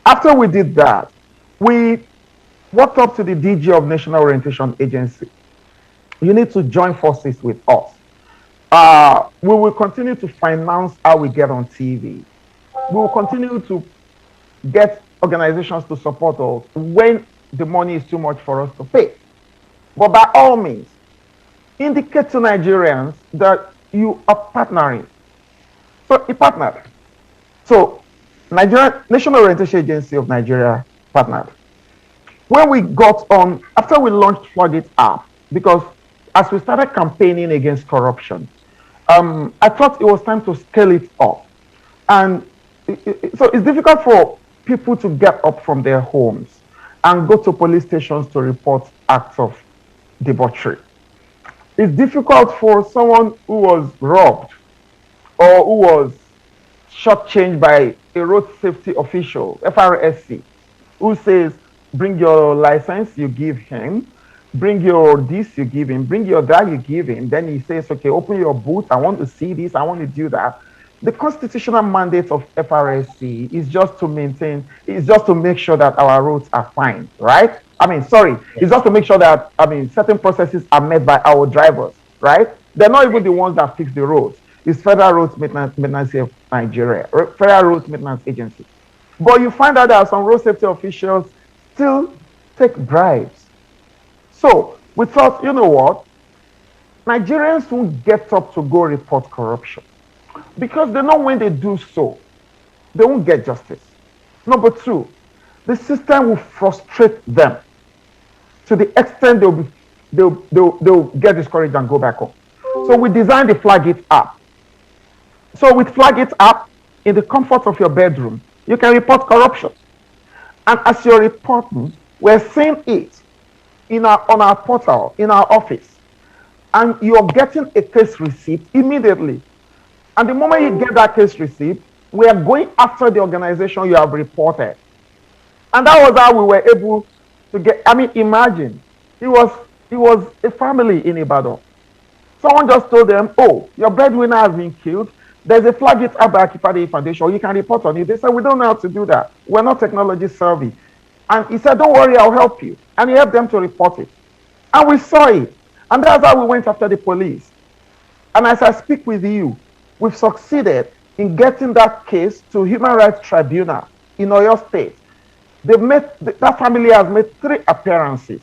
After we did that, we walked up to the DG of National Orientation Agency. You need to join forces with us. We will continue to finance how we get on TV. We will continue to get organizations to support us when the money is too much for us to pay. But by all means, indicate to Nigerians that you are partnering. So he partnered. So Nigeria, National Orientation Agency of Nigeria partnered. When we got on, after we launched Floodit app, because as we started campaigning against corruption, I thought it was time to scale it up. And so it's difficult for people to get up from their homes. and go to police stations to report acts of debauchery. It's difficult for someone who was robbed or who was shortchanged by a road safety official, FRSC, who says, bring your license, you give him, bring your this, you give him, bring your that, you give him. Then he says, okay, open your boot, I want to see this, I want to do that. The constitutional mandate of FRSC is just to maintain, is just to make sure that our roads are fine, right? It's just to make sure that, certain processes are met by our drivers, right? They're not even the ones that fix the roads. It's Federal Road Maintenance of Nigeria, Federal Road Maintenance Agency. But you find out that some road safety officials still take bribes. So we thought, you know what? Nigerians won't get up to go report corruption because they know when they do so, they won't get justice. Number two, the system will frustrate them to the extent they'll get discouraged and go back home. So we designed the Flag It app. So with Flag It app, in the comfort of your bedroom, you can report corruption. And as you're reporting, we're seeing it on our portal, in our office. And you're getting a case receipt immediately. And the moment you get that case receipt, we are going after the organization you have reported. And that was how we were able to get, imagine, it was a family in Ibadan. Someone just told them, oh, your breadwinner has been killed. There's a Flag It app by Akipade Foundation. You can report on it. They said, we don't know how to do that. We're not technology savvy. And he said, don't worry, I'll help you. And he helped them to report it. And we saw it. And that's how we went after the police. And as I speak with you, we've succeeded in getting that case to Human Rights Tribunal in Oyo State. That family has made 3 appearances.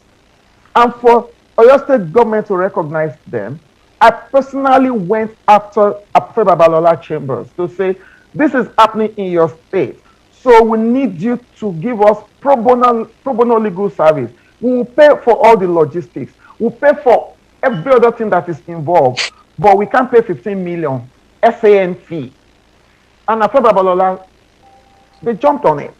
And for Oyo State government to recognize them, I personally went after Afrobeats Babalola Chambers to say, this is happening in your state. So we need you to give us pro bono legal service. We will pay for all the logistics. We'll pay for every other thing that is involved. But we can't pay 15 million SAN fee. And Afrobeats Babalola, they jumped on it.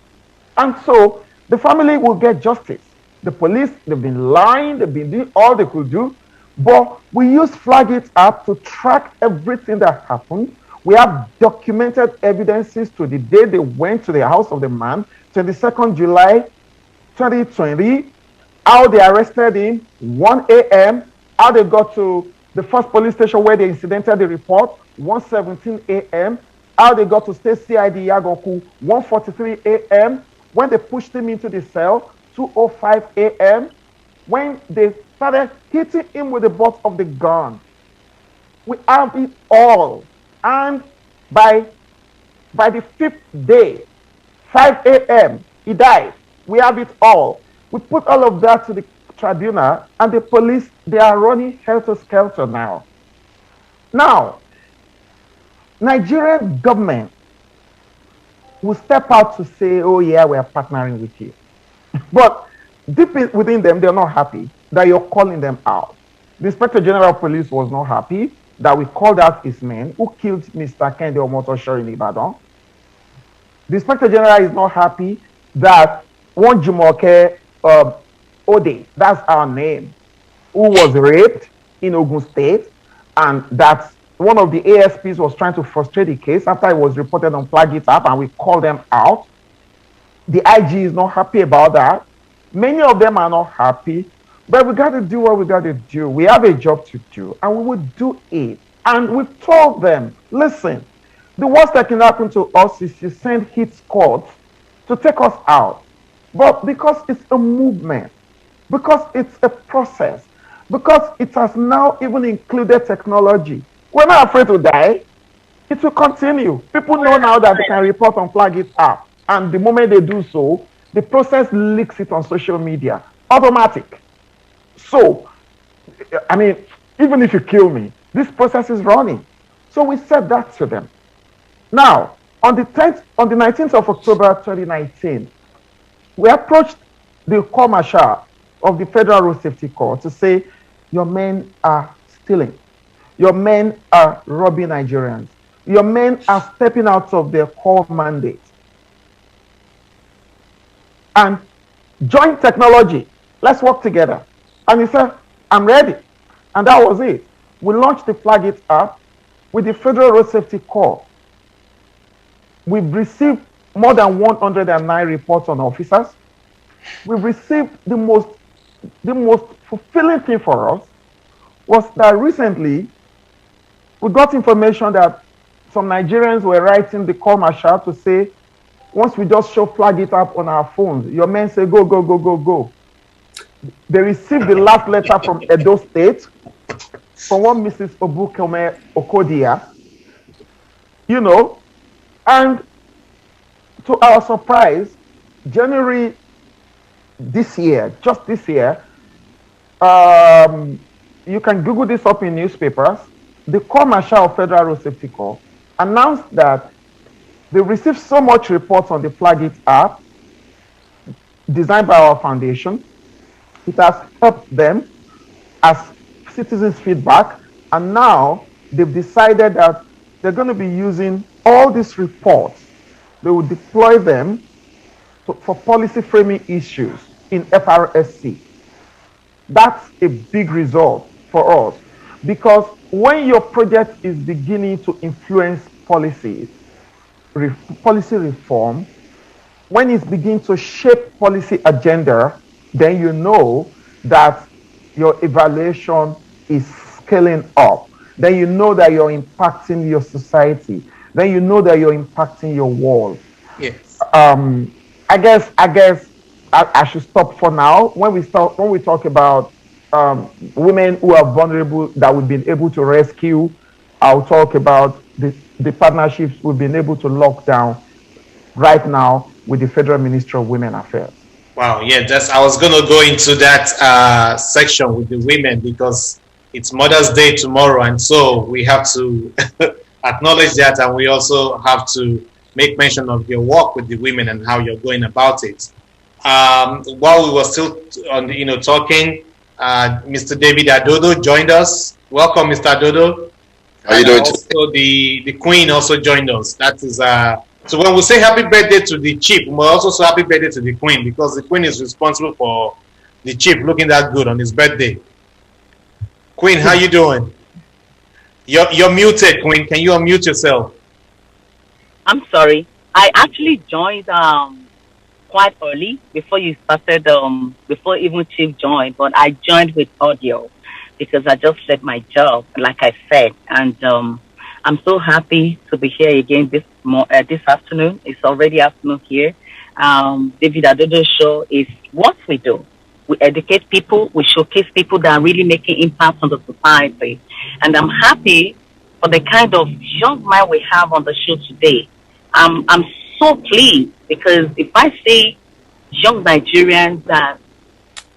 And so the family will get justice. The police, they've been lying, they've been doing all they could do. But we use Flag It app to track everything that happened. We have documented evidences to the day they went to the house of the man, 22nd July 2020, how they arrested him, 1 a.m., how they got to the first police station where they incidented the report, 1:17 a.m., how they got to State CID Yagoku, 1:43 a.m., when they pushed him into the cell, 2:05 a.m., when they started hitting him with the butt of the gun. We have it all. And by the 5th day, 5 a.m., he died. We have it all. We put all of that to the tribunal, and the police, they are running helter-skelter now. Now, Nigerian government will step out to say, oh yeah, we are partnering with you. But deep within them, they're not happy that you're calling them out. The Inspector General of Police was not happy that we called out his men who killed Mr. Kende Omotosho in Ibadan. The Inspector General is not happy that one Jumoke Ode, that's our name, who was raped in Ogun State, and that one of the ASPs was trying to frustrate the case after it was reported on Flag It app, and we called them out. The IG is not happy about that. Many of them are not happy, but we got to do what we got to do. We have a job to do, and we will do it. And we've told them, listen, the worst that can happen to us is you send hit squads to take us out. But because it's a movement, because it's a process, because it has now even included technology, we're not afraid to die. It will continue. People know now that they can report on Flag It app. And the moment they do so, the process leaks it on social media. Automatic. So, even if you kill me, this process is running. So we said that to them. Now, on the 19th of October 2019, we approached the Corps Marshal of the Federal Road Safety Corps to say, your men are stealing. Your men are robbing Nigerians. Your men are stepping out of their core mandate. And Joint technology. Let's work together. And he said, I'm ready. And that was it. We launched the Flag It app with the Federal Road Safety Corps. We've received more than 109 reports on officers. We've received the most fulfilling thing for us was that recently we got information that some Nigerians were writing the call marshal to say, once we just show Flag It up on our phones, your men say, go, go, go, go, go. They received the last letter from Edo State, from one Mrs. Okobi, you know, and to our surprise, January this year, just this year, you can Google this up in newspapers. The Corps Marshal of Federal Road Safety Corps announced that they received so much reports on the Flag It app designed by our foundation. It has helped them as citizens' feedback, and now they've decided that they're going to be using all these reports. They will deploy them for policy framing issues in FRSC. That's a big result for us, because when your project is beginning to influence policy reform, when it's beginning to shape policy agenda, then you know that your evaluation is scaling up. Then you know that you're impacting your society. Then you know that you're impacting your world. Yes. I guess I should stop for now. When we talk about women who are vulnerable that we've been able to rescue, I'll talk about the partnerships we've been able to lock down right now with the Federal Ministry of Women Affairs. Wow, yeah, I was going to go into that section with the women because it's Mother's Day tomorrow, and so we have to acknowledge that, and we also have to make mention of your work with the women and how you're going about it. While we were still on, talking, Mr. David Adodo joined us. Welcome, Mr. Adodo. How are you doing? Also, the Queen also joined us. That is so when we say happy birthday to the chief, we also say happy birthday to the Queen, because the Queen is responsible for the chief looking that good on his birthday. Queen, how you doing? You're muted, Queen. Can you unmute yourself? I'm sorry. I actually joined quite early before you started, before even Chief joined, but I joined with audio because I just left my job, like I said, and I'm so happy to be here again this afternoon. It's already afternoon here. David Adodo Show is what we do. We educate people. We showcase people that are really making impact on the society. And I'm happy for the kind of young man we have on the show today. I'm so pleased because if I see young Nigerians that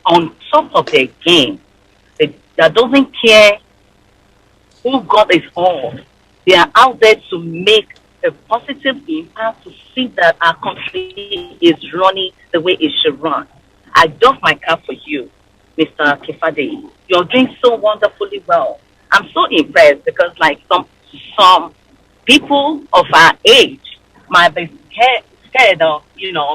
on top of their game, that doesn't care who God is on, they are out there to make a positive impact, to see that our country is running the way it should run. I doff my cap for you, Mr. Kifade. You're doing so wonderfully well. I'm so impressed because, like, some people of our age might be scared of,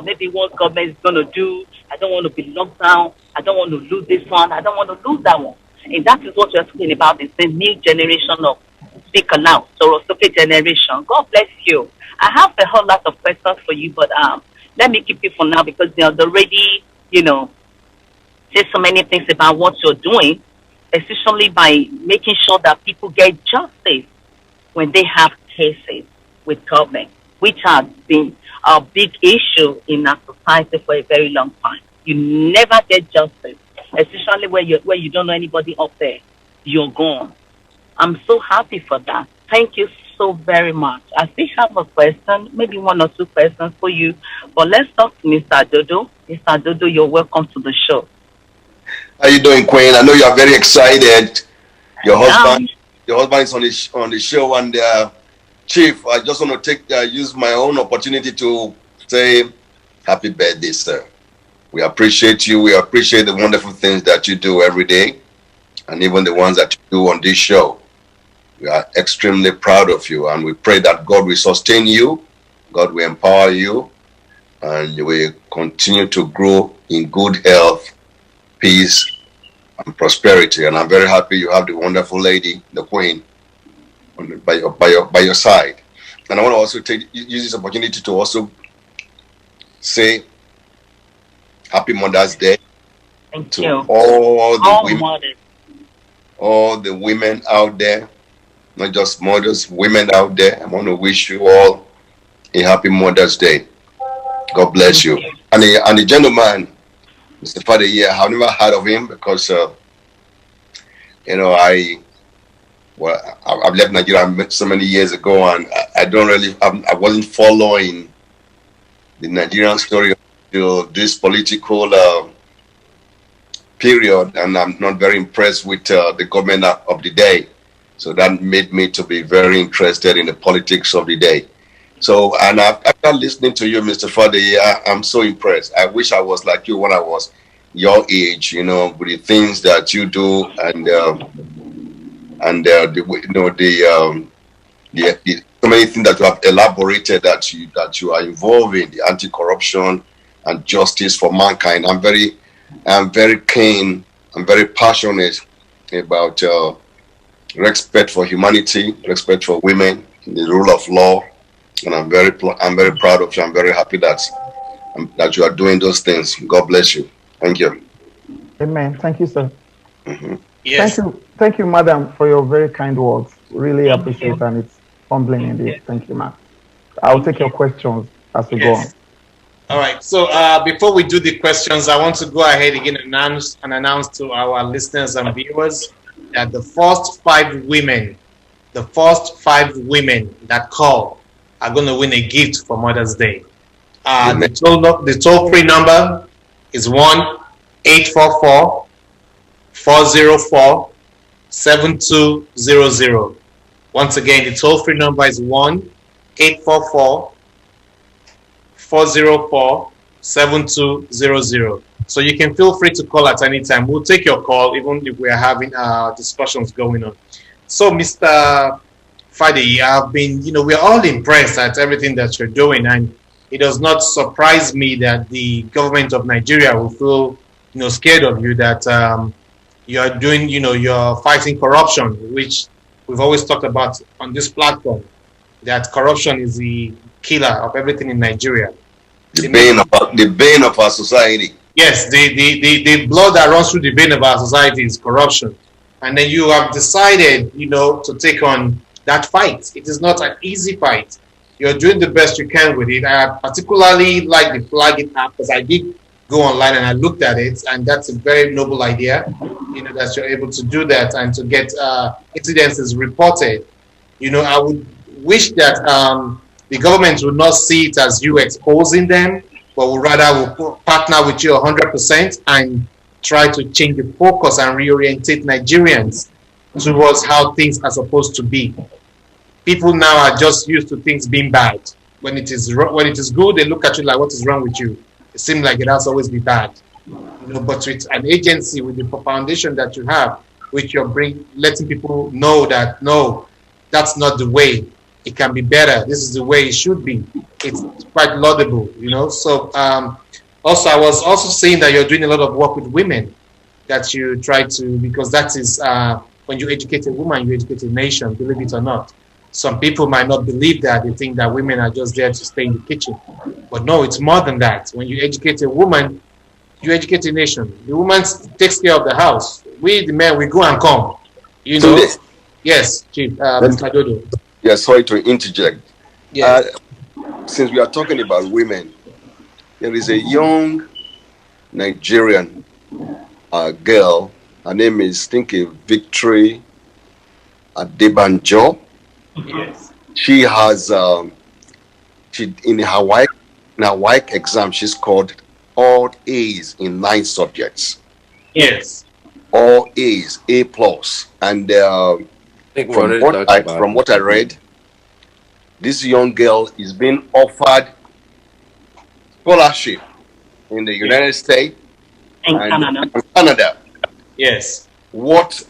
maybe what government is going to do. I don't want to be locked down. I don't want to lose this one. I don't want to lose that one. And that is what we're talking about. It's the new generation of speak aloud, Sorosophi generation. God bless you. I have a whole lot of questions for you, but let me keep it for now because there's already, say so many things about what you're doing, especially by making sure that people get justice when they have cases with government, which has been a big issue in our society for a very long time. You never get justice, especially where you don't know anybody up there. You're gone. I'm so happy for that. Thank you so very much. I still have a question, maybe one or two questions for you, but let's talk to Mr. Adodo. Mr. Adodo, you're welcome to the show. How you doing, Queen? I know you are very excited. Your husband is on the show, and Chief, I just want to use my own opportunity to say happy birthday, sir. We appreciate you. We appreciate the wonderful things that you do every day, and even the ones that you do on this show. We are extremely proud of you, and we pray that God will sustain you, God will empower you, and we continue to grow in good health, peace, and prosperity. And I'm very happy you have the wonderful lady, the Queen, by your side. And I want to also use this opportunity to also say Happy Mother's Day to all the women out there, not just mothers, women out there. I want to wish you all a happy Mother's Day. God bless you. And the gentleman, Mr. Father, I've never heard of him because, I've left Nigeria so many years ago, and I wasn't following the Nigerian story until this political period, and I'm not very impressed with the government of the day. So that made me to be very interested in the politics of the day. So, and after listening to you, Mr. Father, I'm so impressed. I wish I was like you when I was your age, with the things that you do, and so many things that you have elaborated that you are involved in, the anti-corruption and justice for mankind. I'm very keen. I'm very passionate about respect for humanity, respect for women, the rule of law, and I'm very proud of you. I'm very happy that you are doing those things. God bless you. Thank you. Amen. Thank you, sir. Mm-hmm. Yes. Thank you, madam, for your very kind words. Really appreciate it, and it's humbling indeed. Thank you, ma'am. I'll take your questions as we go on. All right. So before we do the questions, I want to go ahead again and announce to our listeners and viewers that the first five women that call are going to win a gift for Mother's Day. The toll-free number is 1-844-404-7200. Once again, the toll-free number is 1-844-404-7200. So you can feel free to call at any time. We'll take your call even if we are having discussions going on. So, Mr. Fadi, we're all impressed at everything that you're doing, and it does not surprise me that the government of Nigeria will feel, scared of you, that you're doing, you're fighting corruption, which we've always talked about on this platform, that corruption is the killer of everything in Nigeria. The bane of our society. Yes, the blood that runs through the vein of our society is corruption. And then you have decided, to take on that fight. It is not an easy fight. You're doing the best you can with it. I particularly like the flagging app, because I did go online and I looked at it, and that's a very noble idea, that you're able to do that and to get incidences reported. I would wish that the government would not see it as you exposing them, but would rather will partner with you 100% and try to change the focus and reorientate Nigerians towards how things are supposed to be. People now are just used to things being bad. When it is good, they look at you like, what is wrong with you? It seems like it has to always be bad. But with an agency, with the foundation that you have, which you're letting people know that, no, that's not the way. It can be better. This is the way it should be. It's quite laudable, So also, I was also saying that you're doing a lot of work with women, that you try to, because that is when you educate a woman, you educate a nation, believe it or not. Some people might not believe that. They think that women are just there to stay in the kitchen. But no, it's more than that. When you educate a woman, you educate a nation. The woman takes care of the house. We, the men, we go and come. Yes, Chief, Mr. Adodo. Yeah, sorry to interject. Yes. Since we are talking about women, there is a young Nigerian girl. Her name is, Victory Adebanjo. Yes. She has, in her WAEC exam, she scored all A's in 9 subjects. Yes. All A's, A+. And from what I read, this young girl is being offered scholarship in the United States and Canada. Yes. What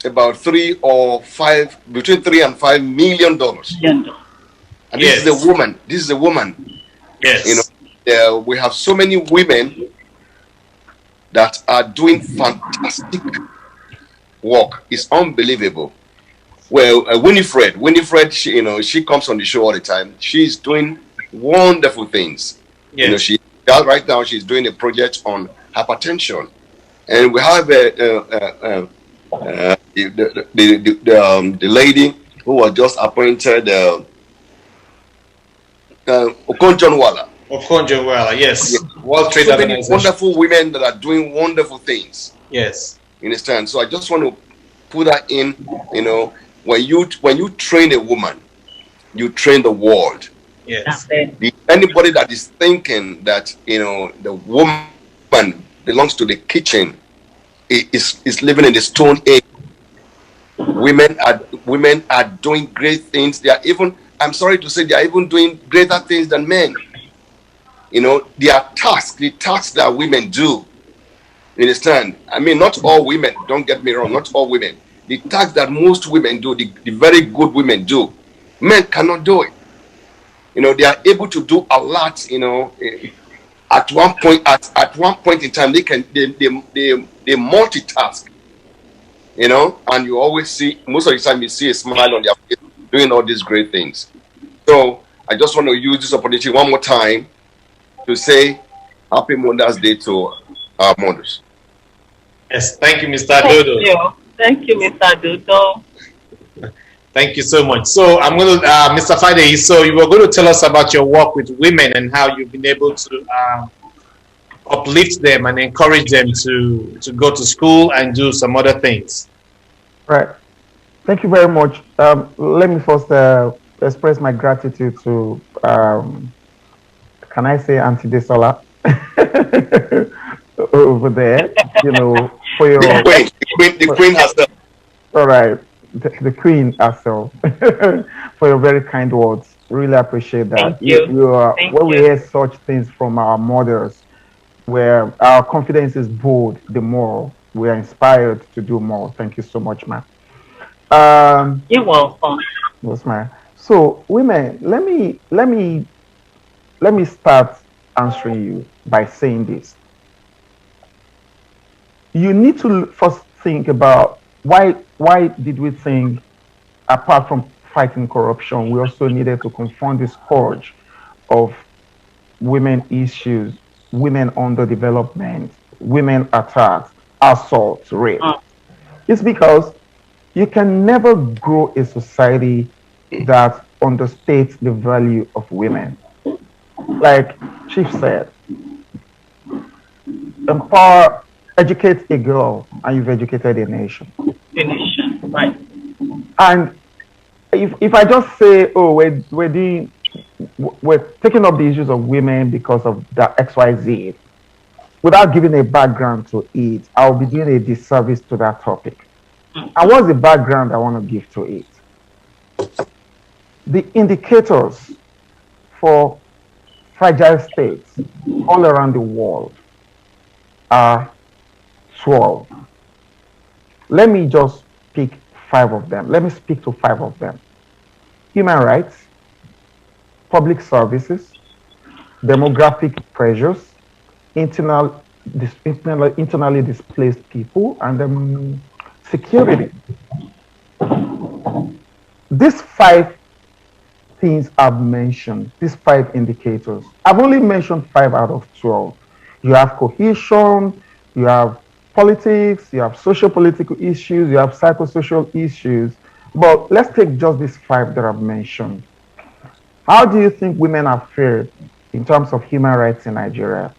about between $3 and $5 million? And this is a woman. Yes. we have so many women that are doing fantastic work. It's unbelievable. Well, Winifred, she comes on the show all the time. She's doing wonderful things. Yes. Right now she's doing a project on hypertension, and we have the lady who was just appointed, Okonjo-Iweala. Okonjo-Iweala, yes. World Trade So many Organization. wonderful women that are doing wonderful things. Yes. You understand? So I just want to put that in. When you train a woman, you train the world. Yes. Anybody that is thinking that the woman belongs to the kitchen is living in the stone age. Women are doing great things. They are even, I'm sorry to say, they are even doing greater things than men. The tasks that women do. You understand? I mean, not all women, don't get me wrong, not all women. The tasks that most women do, the very good women do, men cannot do it. They are able to do a lot, at one point in time, they multitask, and you always see, most of the time you see a smile on their face doing all these great things. So I just want to use this opportunity one more time to say Happy Mother's Day to our mothers. Yes, thank you, Mr. Adodo. Thank you, Mr. Adodo. Thank you so much. So I'm going to, Mr. Fide, so you were going to tell us about your work with women and how you've been able to uplift them and encourage them to go to school and do some other things. Right. Thank you very much. Let me first express my gratitude to, can I say Auntie Desola over there, for your... The queen herself. All right. The queen herself, for your very kind words. Really appreciate that. Thank you. When we hear such things from our mothers, where our confidence is bold, the more we are inspired to do more. Thank you so much, ma'am. You're welcome. Yes, ma'am. So, women, let me start answering you by saying this. You need to first think about why did we think, apart from fighting corruption, we also needed to confront the scourge of women issues, women underdevelopment, women attacks, assaults, rape. It's because you can never grow a society that understates the value of women. Like Chief said, empower, educate a girl, and you've educated a nation. Right. And if I just say, oh, we're taking up the issues of women because of the XYZ, without giving a background to it, I'll be doing a disservice to that topic. And what's the background I want to give to it? The indicators for fragile states all around the world are 12. Let me just pick 5 of them. Let me speak to 5 of them. Human rights, public services, demographic pressures, internally displaced people, and security. These 5 things I've mentioned, these 5 indicators, I've only mentioned 5 out of 12. You have cohesion, you have politics, you have socio-political issues, you have psychosocial issues, but let's take just these 5 that I've mentioned. How do you think women are fared in terms of human rights in Nigeria?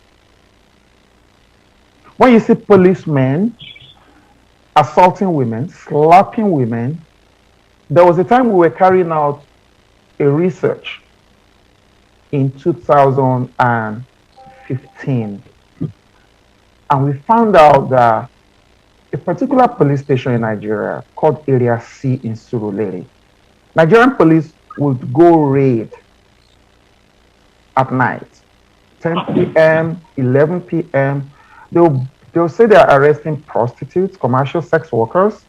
When you see policemen assaulting women, slapping women, there was a time we were carrying out a research in 2015, and we found out that a particular police station in Nigeria called Area C in Surulere, Nigerian police would go raid at night, 10 p.m., 11 p.m. They'll say they're arresting prostitutes, commercial sex workers,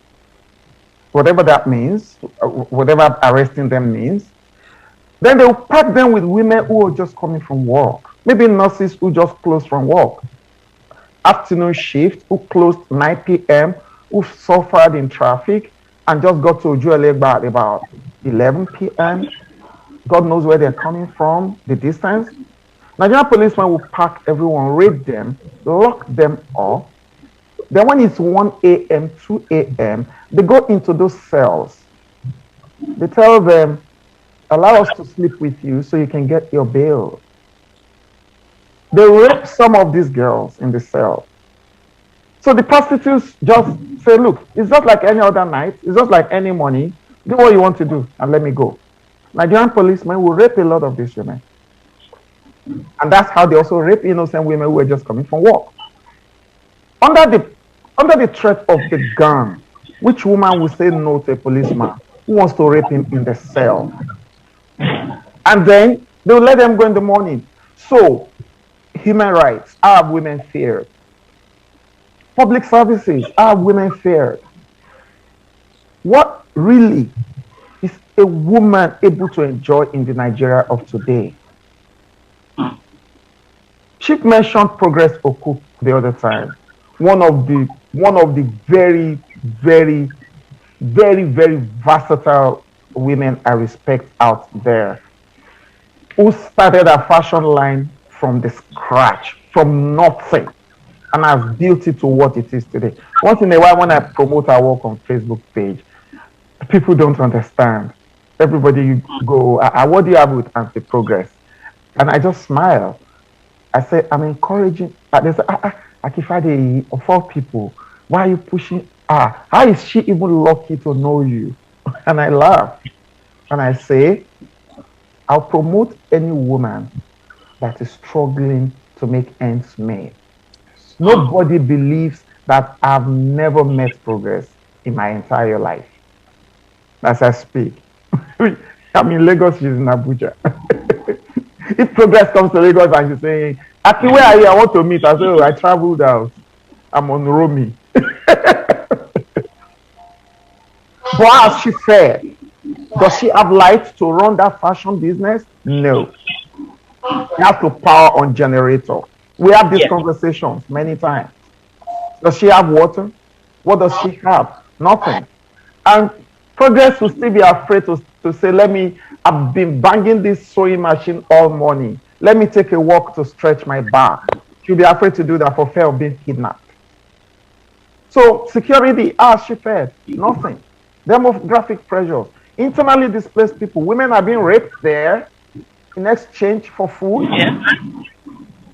whatever that means, whatever arresting them means. Then they'll pack them with women who are just coming from work. Maybe nurses who just closed from work, afternoon shift, who closed 9 p.m., who suffered in traffic and just got to Ojuelegba at about 11 p.m. God knows where they're coming from, the distance. Nigerian policemen will pack everyone, raid them, lock them up. Then when it's 1 a.m., 2 a.m., they go into those cells. They tell them, allow us to sleep with you so you can get your bail. They rape some of these girls in the cell. So the prostitutes just say, look, it's just like any other night. It's just like any money. Do what you want to do and let me go. Nigerian policemen will rape a lot of these women. And that's how they also rape innocent women who are just coming from work. Under the threat of the gun, which woman will say no to a policeman who wants to rape him in the cell? And then they will let them go in the morning. So, human rights, how have women fared? Public services, how have women fared? What really is a woman able to enjoy in the Nigeria of today? Chief mentioned Progress Oku the other time. One of the very, very, very, very versatile women I respect out there, who started a fashion line from the scratch, from nothing, and has built it to what it is today. Once in a while, when I promote our work on Facebook page, people don't understand. Everybody go, what do you have with anti-progress? And I just smile. I say, I'm encouraging. They say, Akifade, of all people, why are you pushing? How is she even lucky to know you? And I laugh. And I say, I'll promote any woman that is struggling to make ends meet. Nobody believes that I've never met progress in my entire life. As I speak. I'm in Lagos, she's in Abuja. If progress comes to Lagos and she's saying, Aki, where are you? I want to meet. I say, oh, I traveled out. I'm on Romy. But as she said, does she have light to run that fashion business? No. She has to power on generator. We have these conversations many times. Does she have water? What does she have? Nothing. And progress will still be afraid to say, I've been banging this sewing machine all morning. Let me take a walk to stretch my back. She'll be afraid to do that for fear of being kidnapped. So security, she fed? Nothing. Demographic pressures. Internally displaced people. Women are being raped there in exchange for food. Yeah.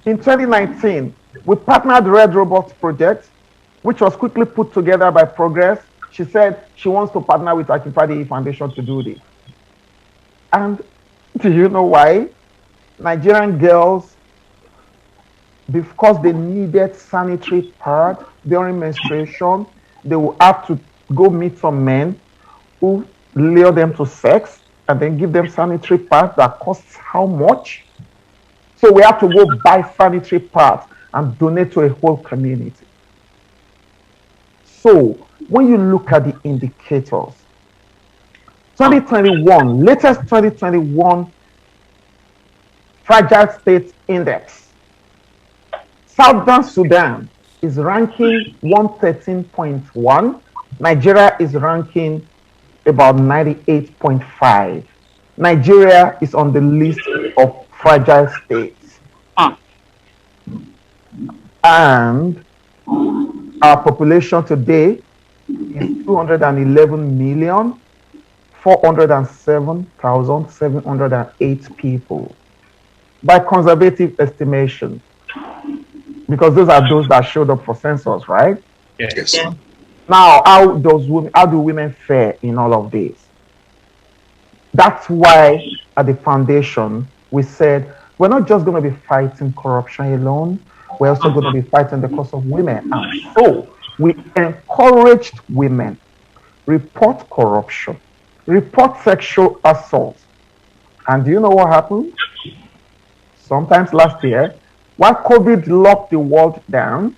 In 2019, we partnered the Red Robots project, which was quickly put together by Progress. She said she wants to partner with Akifade Foundation to do this. And do you know why? Nigerian girls, because they needed sanitary pads during menstruation, they will have to go meet some men who lure them to sex and then give them sanitary pads that costs how much? So we have to go buy sanitary pads and donate to a whole community. So when you look at the indicators, 2021, latest 2021 Fragile State Index, Southern Sudan is ranking 113.1. Nigeria is ranking about 98.5. Nigeria is on the list of fragile states. And our population today is 211,407,708 people by conservative estimation, because those are those that showed up for census, right? Yes. Yeah. Now, how do women fare in all of this? That's why at the foundation we said we're not just going to be fighting corruption alone, we're also going to be fighting the cause of women. And so we encouraged women report corruption, report sexual assault. And do you know what happened? Sometimes last year, while COVID locked the world down,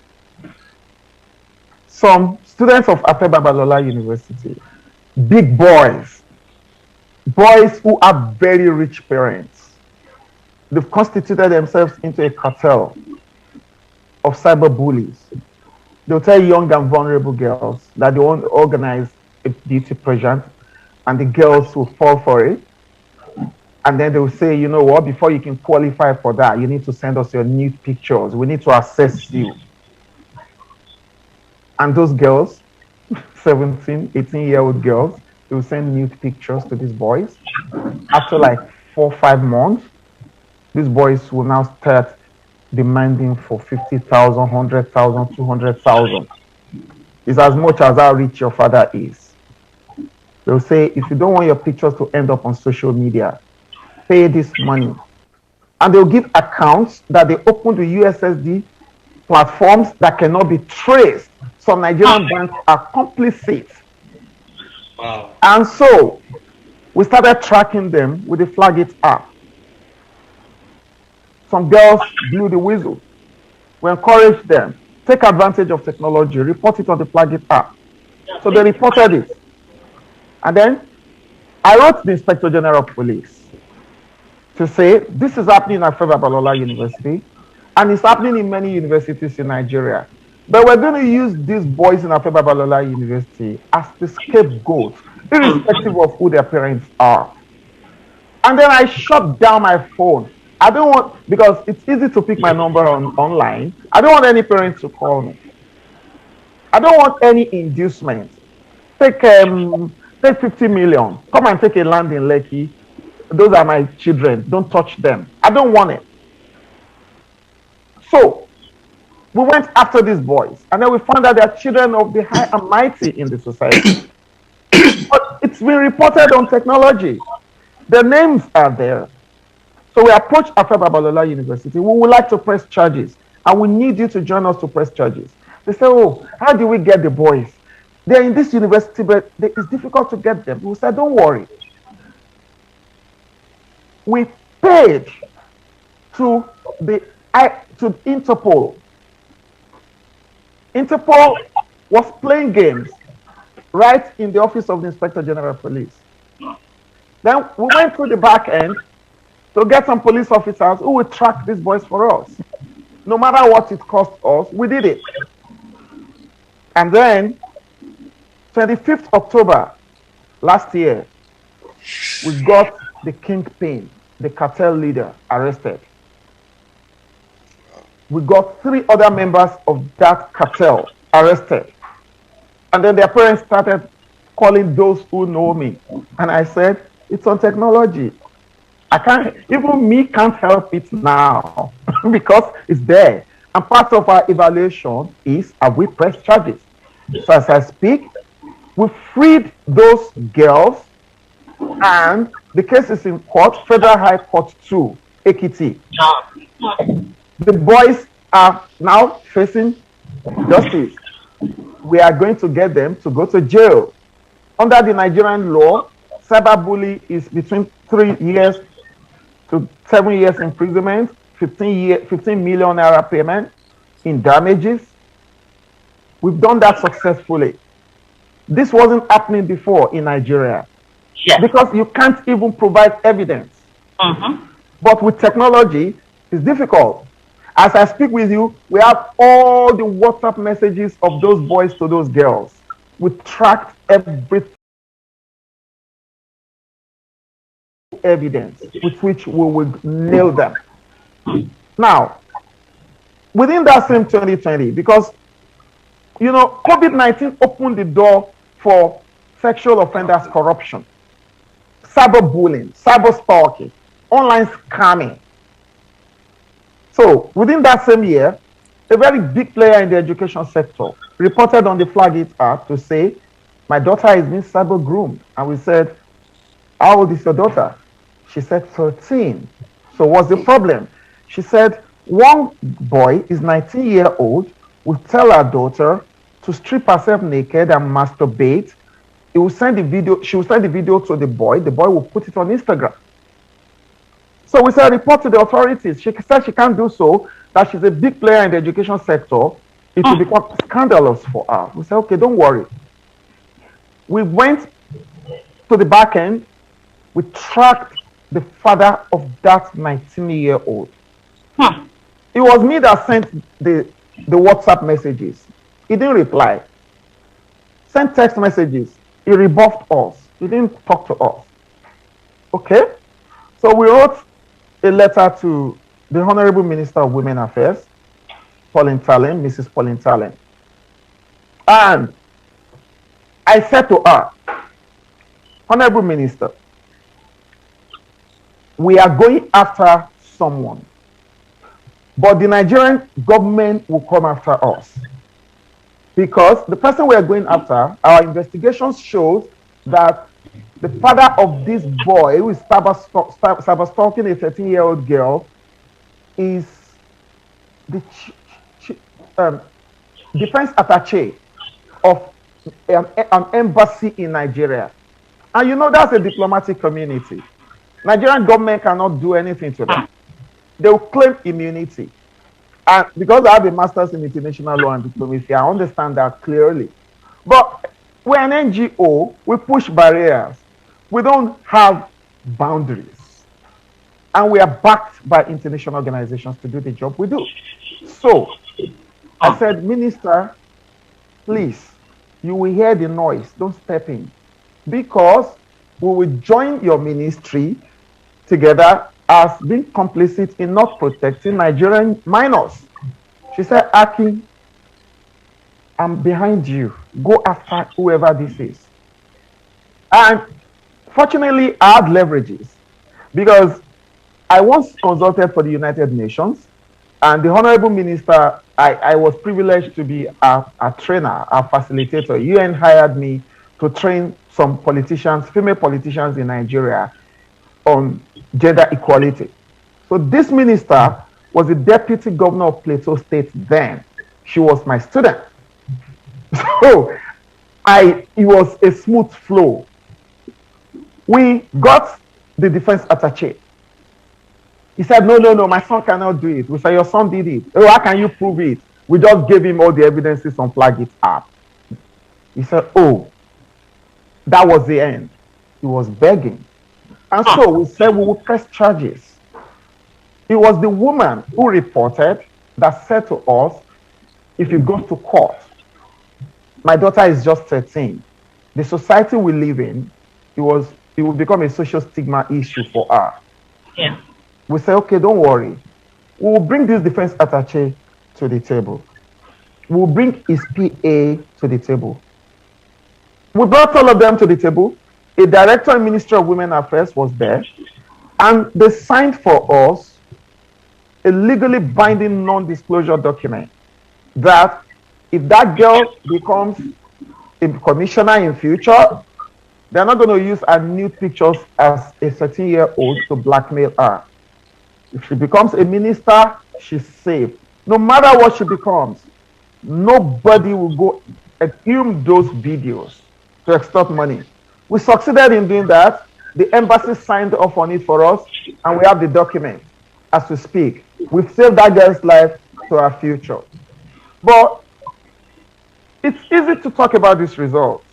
some students of Afe Babalola University, big boys who have very rich parents, They've constituted themselves into a cartel of cyber bullies. They'll tell young and vulnerable girls that they want to organize a beauty pageant, and the girls will fall for it. And then they'll say, you know what, before you can qualify for that, you need to send us your nude pictures. We need to assess you. And those girls, 17, 18-year-old girls, they will send nude pictures to these boys. After like 4 or 5 months, these boys will now start demanding for 50,000, 100,000, 200,000. It's as much as how rich your father is. They'll say, if you don't want your pictures to end up on social media, pay this money. And they'll give accounts that they open to USSD platforms that cannot be traced. Some Nigerian banks are complicit. Wow. And so we started tracking them with the Flag It app. Some girls blew the whistle. We encouraged them, take advantage of technology, report it on the Flag It app. So they reported it. And then I wrote the Inspector General of Police to say, this is happening at Feva Balola University, and it's happening in many universities in Nigeria. But we're going to use these boys in Afeba Balola University as the scapegoat, irrespective of who their parents are. And then I shut down my phone. I don't want, because it's easy to pick my number online. I don't want any parents to call me. I don't want any inducement. Take 50 million. Come and take a land in Lekki. Those are my children. Don't touch them. I don't want it. So we went after these boys, and then we found that they're children of the high and mighty in the society. But it's been reported on technology. Their names are there. So we approached Afeba Balola University. We would like to press charges, and we need you to join us to press charges. They say, oh, how do we get the boys? They're in this university, but it's difficult to get them. We said, don't worry. We paid to Interpol. Interpol was playing games right in the office of the Inspector General of Police. Then we went through the back end to get some police officers who would track these boys for us. No matter what it cost us, we did it. And then, 25th October last year, we got the kingpin, the cartel leader, arrested. We got 3 other members of that cartel arrested. And then their parents started calling those who know me. And I said, it's on technology. Even me can't help it now because it's there. And part of our evaluation is, have we pressed charges? So as I speak, we freed those girls, and the case is in court, Federal High Court 2, Ekiti. The boys are now facing justice. We are going to get them to go to jail. Under the Nigerian law, cyberbully is between 3 years to 7 years imprisonment, 15 million naira payment in damages. We've done that successfully. This wasn't happening before in Nigeria. Yes. Because you can't even provide evidence. But with technology, it's difficult. As I speak with you, we have all the WhatsApp messages of those boys to those girls. We tracked everything, evidence with which we would nail them. Now, within that same 2020, because, you know, COVID-19 opened the door for sexual offenders corruption, cyberbullying, cyber stalking, online scamming. So within that same year, a very big player in the education sector reported on the Flag It app to say, my daughter is being cyber groomed. And we said, how old is your daughter? She said 13. So what's the problem? She said, one boy is 19-year-old, will tell her daughter to strip herself naked and masturbate. He will send the video, she will send the video to the boy will put it on Instagram. So we said, report to the authorities. She said she can't do so, that she's a big player in the education sector. It will become scandalous for her. We said, okay, don't worry. We went to the back end. We tracked the father of that 19-year-old. Huh. It was me that sent the WhatsApp messages. He didn't reply. Sent text messages. He rebuffed us. He didn't talk to us. Okay? So we wrote a letter to the Honorable Minister of Women Affairs, Mrs. Pauline Tallen. And I said to her, Honorable Minister, we are going after someone, but the Nigerian government will come after us. Because the person we are going after, our investigation shows that the father of this boy who is cyber stalking a 13-year-old girl is the defense attaché of an embassy in Nigeria. And you know that's a diplomatic community. Nigerian government cannot do anything to them. They will claim immunity. And because I have a master's in international law and diplomacy, I understand that clearly. But we're an NGO, we push barriers. We don't have boundaries. And we are backed by international organizations to do the job we do. So I said, Minister, please, you will hear the noise, don't step in. Because we will join your ministry together as being complicit in not protecting Nigerian minors. She said, Aki, I'm behind you. Go after whoever this is. And fortunately, I had leverages because I once consulted for the United Nations, and the Honorable Minister, I was privileged to be a trainer, a facilitator. UN hired me to train some politicians, female politicians in Nigeria on gender equality. So this minister was the deputy governor of Plateau State then. She was my student. So it was a smooth flow. We got the defense attaché. He said, no, my son cannot do it. We said, your son did it. Oh, how can you prove it? We just gave him all the evidences on Flag It Up. He said, oh, that was the end. He was begging. And so we said we would press charges. It was the woman who reported that said to us, if you go to court, my daughter is just 13. The society we live in, it will become a social stigma issue for her. Yeah. We say, okay, don't worry. We will bring this defense attaché to the table. We will bring his PA to the table. We brought all of them to the table. A director in Ministry of Women Affairs was there, and they signed for us a legally binding non-disclosure document that if that girl becomes a commissioner in future, they're not going to use her nude pictures as a 13-year-old to blackmail her. If she becomes a minister, she's safe. No matter what she becomes, nobody will go exhume those videos to extort money. We succeeded in doing that. The embassy signed off on it for us, and we have the document as we speak. We've saved that girl's life to our future. But it's easy to talk about these results.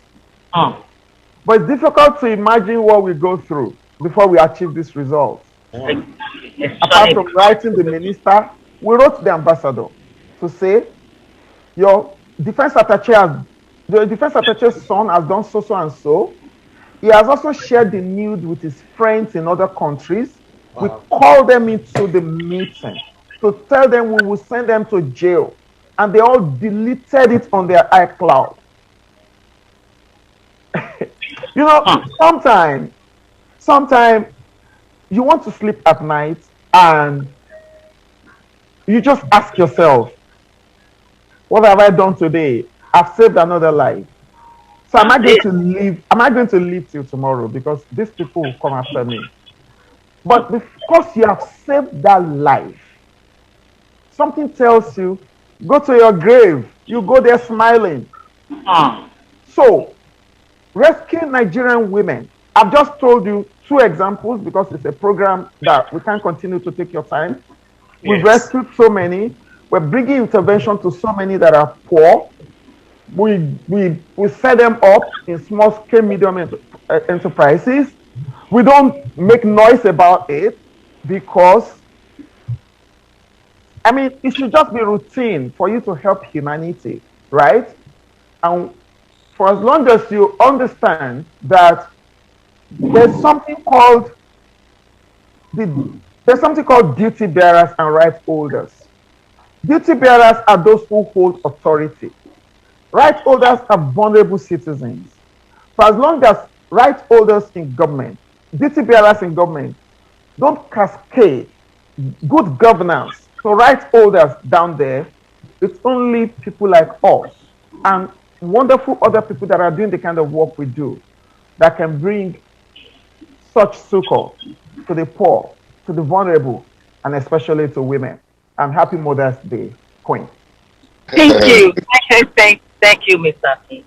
But it's difficult to imagine what we go through before we achieve these results. Apart from writing the minister, we wrote the ambassador to say, your defense attache's son has done so and so. He has also shared the news with his friends in other countries. Wow. We called them into the meeting to tell them we will send them to jail. And they all deleted it on their iCloud. You know, sometimes you want to sleep at night and you just ask yourself, what have I done today? I've saved another life. So am I going to live till tomorrow? Because these people will come after me. But because you have saved that life, something tells you, go to your grave. You go there smiling. So, rescue Nigerian women. I've just told you 2 examples because it's a program that we can't continue to take your time. Yes. We've rescued so many. We're bringing intervention to so many that are poor. We set them up in small scale, medium enterprises. We don't make noise about it because, I mean, it should just be routine for you to help humanity, right? And for as long as you understand that there's something called there's something called duty bearers and right holders. Duty bearers are those who hold authority. Right holders are vulnerable citizens. For as long as right holders in government, duty bearers in government don't cascade good governance to right holders down there, it's only people like us and wonderful other people that are doing the kind of work we do that can bring such succor to the poor, to the vulnerable, and especially to women. And happy Mother's Day, Queen. Thank you. Thank you, Mr. P.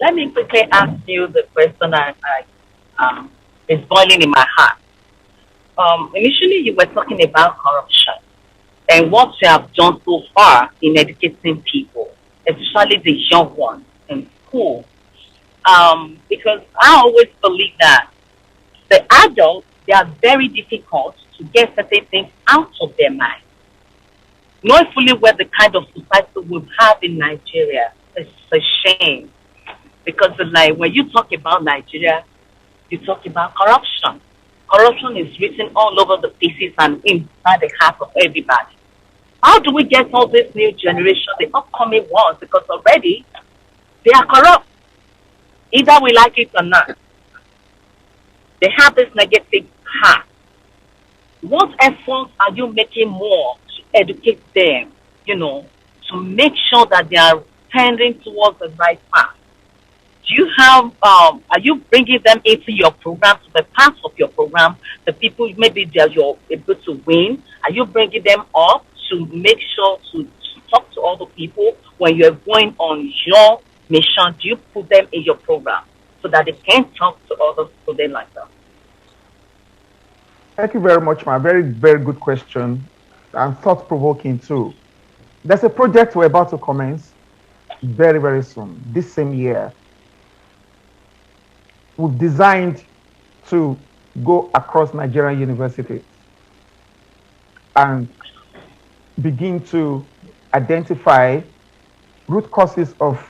Let me quickly ask you the question is boiling in my heart. Initially, you were talking about corruption and what you have done so far in educating people, especially the young ones in school. Because I always believe that the adults, they are very difficult to get certain things out of their mind. Knowing fully well the kind of society we have in Nigeria, it's a shame. Because like when you talk about Nigeria, you talk about corruption. Corruption is written all over the faces and inside the heart of everybody. How do we get all this new generation, the upcoming ones, because already they are corrupt, either we like it or not. They have this negative heart. What efforts are you making more to educate them, to make sure that they are tending towards the right path? Do you have, are you bringing them into your program, to the part of your program, the people maybe you're able to win? Are you bringing them up to make sure to talk to other people when you're going on your mission? Do you put them in your program so that they can talk to other students like that? Thank you very much, ma. Very, very good question and thought-provoking too. There's a project we're about to commence very, very soon, this same year. We've designed to go across Nigerian universities and begin to identify root causes of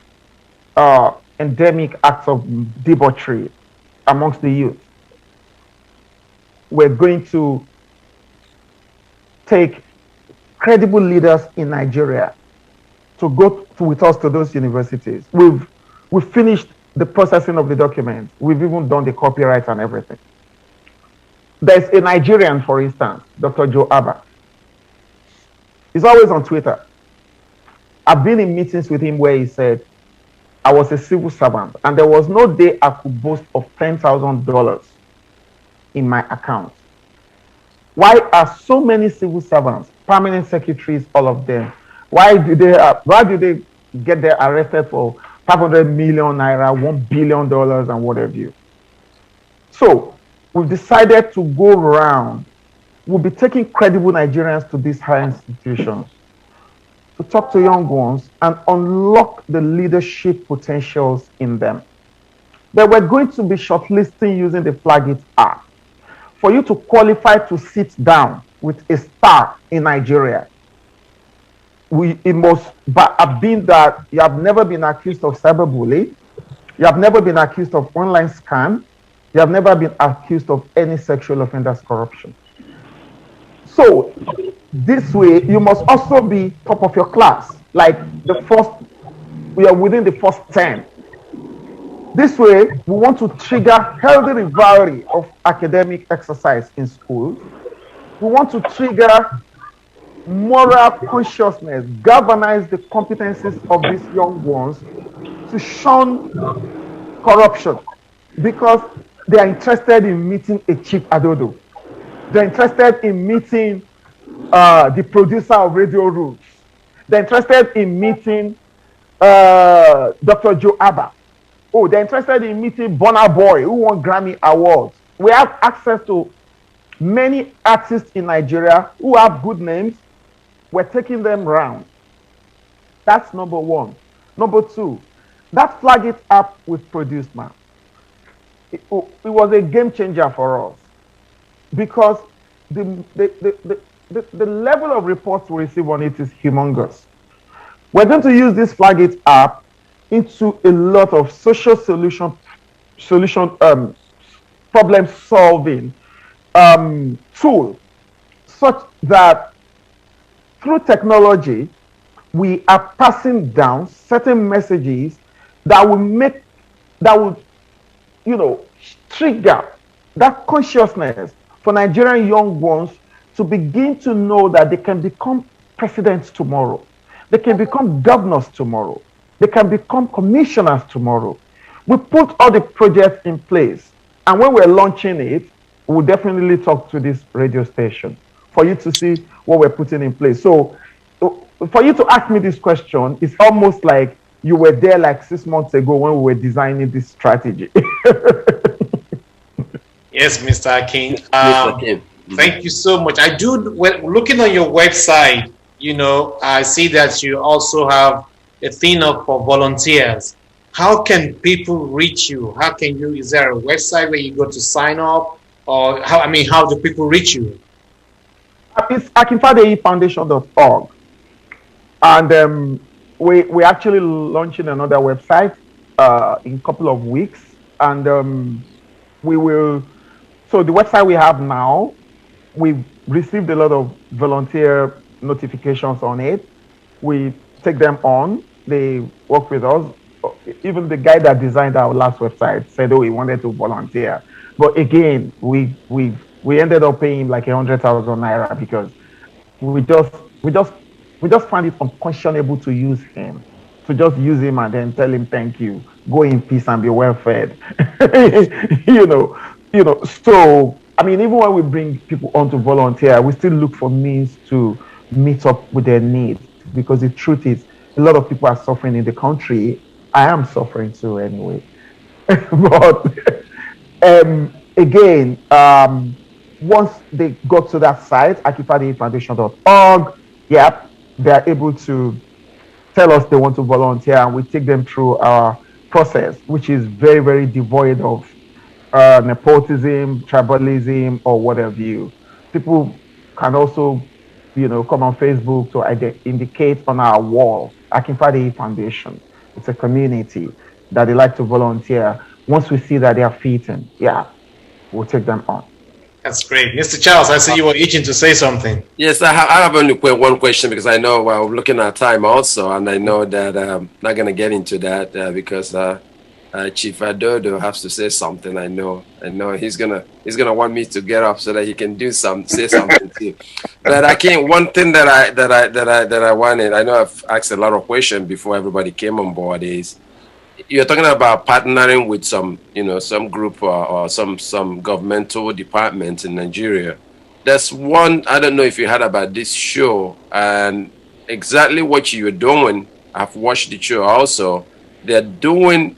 endemic acts of debauchery amongst the youth. We're going to take credible leaders in Nigeria to go with us to those universities. We've finished the processing of the documents. We've even done the copyright and everything. There's a Nigerian, for instance, Dr. Joe Abba. He's always on Twitter. I've been in meetings with him where he said, I was a civil servant and there was no day I could boast of $10,000 in my account. Why are so many civil servants, permanent secretaries, all of them, why do they get there arrested for 500 million naira, $1 billion and what have you? So we've decided to go around. We'll be taking credible Nigerians to these higher institutions to talk to young ones and unlock the leadership potentials in them. Then we're going to be shortlisting using the Flagit app for you to qualify to sit down with a star in Nigeria. It must have been that you have never been accused of cyberbullying, you have never been accused of online scam, you have never been accused of any sexual offenders corruption. So this way, you must also be top of your class, like we are within the first 10. This way, we want to trigger healthy rivalry of academic exercise in schools. We want to trigger moral consciousness, galvanize the competencies of these young ones to shun corruption because they are interested in meeting a Chief Adodo. They're interested in meeting the producer of Radio Roots. They're interested in meeting Dr. Joe Abba. Oh, they're interested in meeting Burna Boy, who won Grammy Awards. We have access to many artists in Nigeria who have good names. We're taking them round. That's number one. Number two, that Flagit app we've produced, man. It was a game changer for us. because the level of reports we receive on it is humongous. We're going to use this Flagit app into a lot of social solution problem solving tool, such that through technology we are passing down certain messages that will trigger that consciousness for Nigerian young ones to begin to know that they can become presidents tomorrow, they can become governors tomorrow, they can become commissioners tomorrow. We put all the projects in place, and when we're launching it, we'll definitely talk to this radio station for you to see what we're putting in place. So for you to ask me this question, it's almost like you were there like 6 months ago when we were designing this strategy. Yes, Mr. Akin. Thank you so much. I do, looking on your website, I see that you also have a thing up for volunteers. How can people reach you? Is there a website where you go to sign up? Or how do people reach you? It's akinfadeyifoundation.org. And we're actually launching another website in a couple of weeks. And we will, so the website we have now, we've received a lot of volunteer notifications on it. We take them on, they work with us. Even the guy that designed our last website said, he wanted to volunteer. But again, we ended up paying him like 100,000 naira because we just find it unconscionable to use him, to just use him and then tell him thank you, go in peace and be well fed. So even when we bring people on to volunteer, we still look for means to meet up with their needs, because the truth is a lot of people are suffering in the country. I am suffering too anyway. But again, once they go to that site, akinfadeyifoundation.org, they're able to tell us they want to volunteer, and we take them through our process, which is very, very devoid of nepotism, tribalism, or whatever you. People can also, come on Facebook to indicate on our wall, Akinfadeyi Foundation. It's a community that they like to volunteer. Once we see that they are fitting, we'll take them on. That's great. Mr. Charles, I see you were itching to say something. Yes, I have only one question, because I know we're looking at time also, and I know that I'm not going to get into that because Chief Adodo has to say something. I know he's gonna want me to get up so that he can say something too. But I can't. One thing that I wanted. I know I've asked a lot of questions before everybody came on board. Is you're talking about partnering with some group or some governmental departments in Nigeria. There's one, I don't know if you heard about this show and exactly what you're doing. I've watched the show also. They're doing,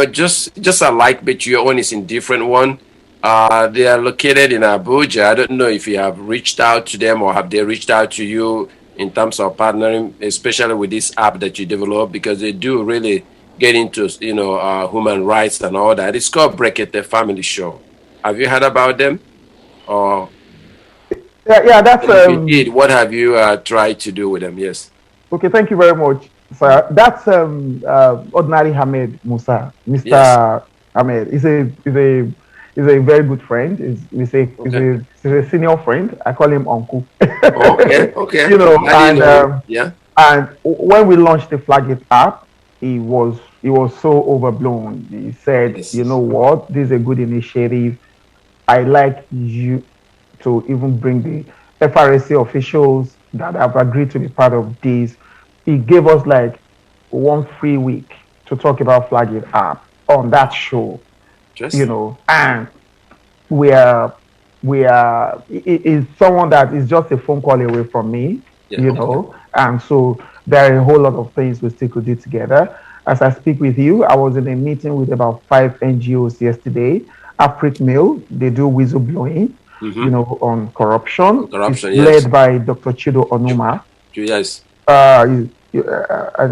just alike, but your own is in different one. They are located in Abuja. I don't know if you have reached out to them or have they reached out to you in terms of partnering, especially with this app that you develop, because they do really get into, human rights and all that. It's called Brekete Family Show. Have you heard about them? Or that's indeed, what have you tried to do with them? Yes. Okay, thank you very much, sir. That's Ordinary Hamed Musa, Mr. Yes. Hamed. He's a very good friend. He's a senior friend. I call him Uncle. Okay. And when we launched the Flagit app, he was so overblown. He said, yes. You know what? This is a good initiative. I like you to even bring the FRSC officials that have agreed to be part of this. He gave us like 1 free week to talk about Flagit app on that show. And it's someone that is just a phone call away from me, and so there are a whole lot of things we still could do together. As I speak with you, I was in a meeting with about 5 NGOs yesterday. AfriCMIL, they do whistleblowing, on corruption. It's led by Dr. Chido Onuma. Yes.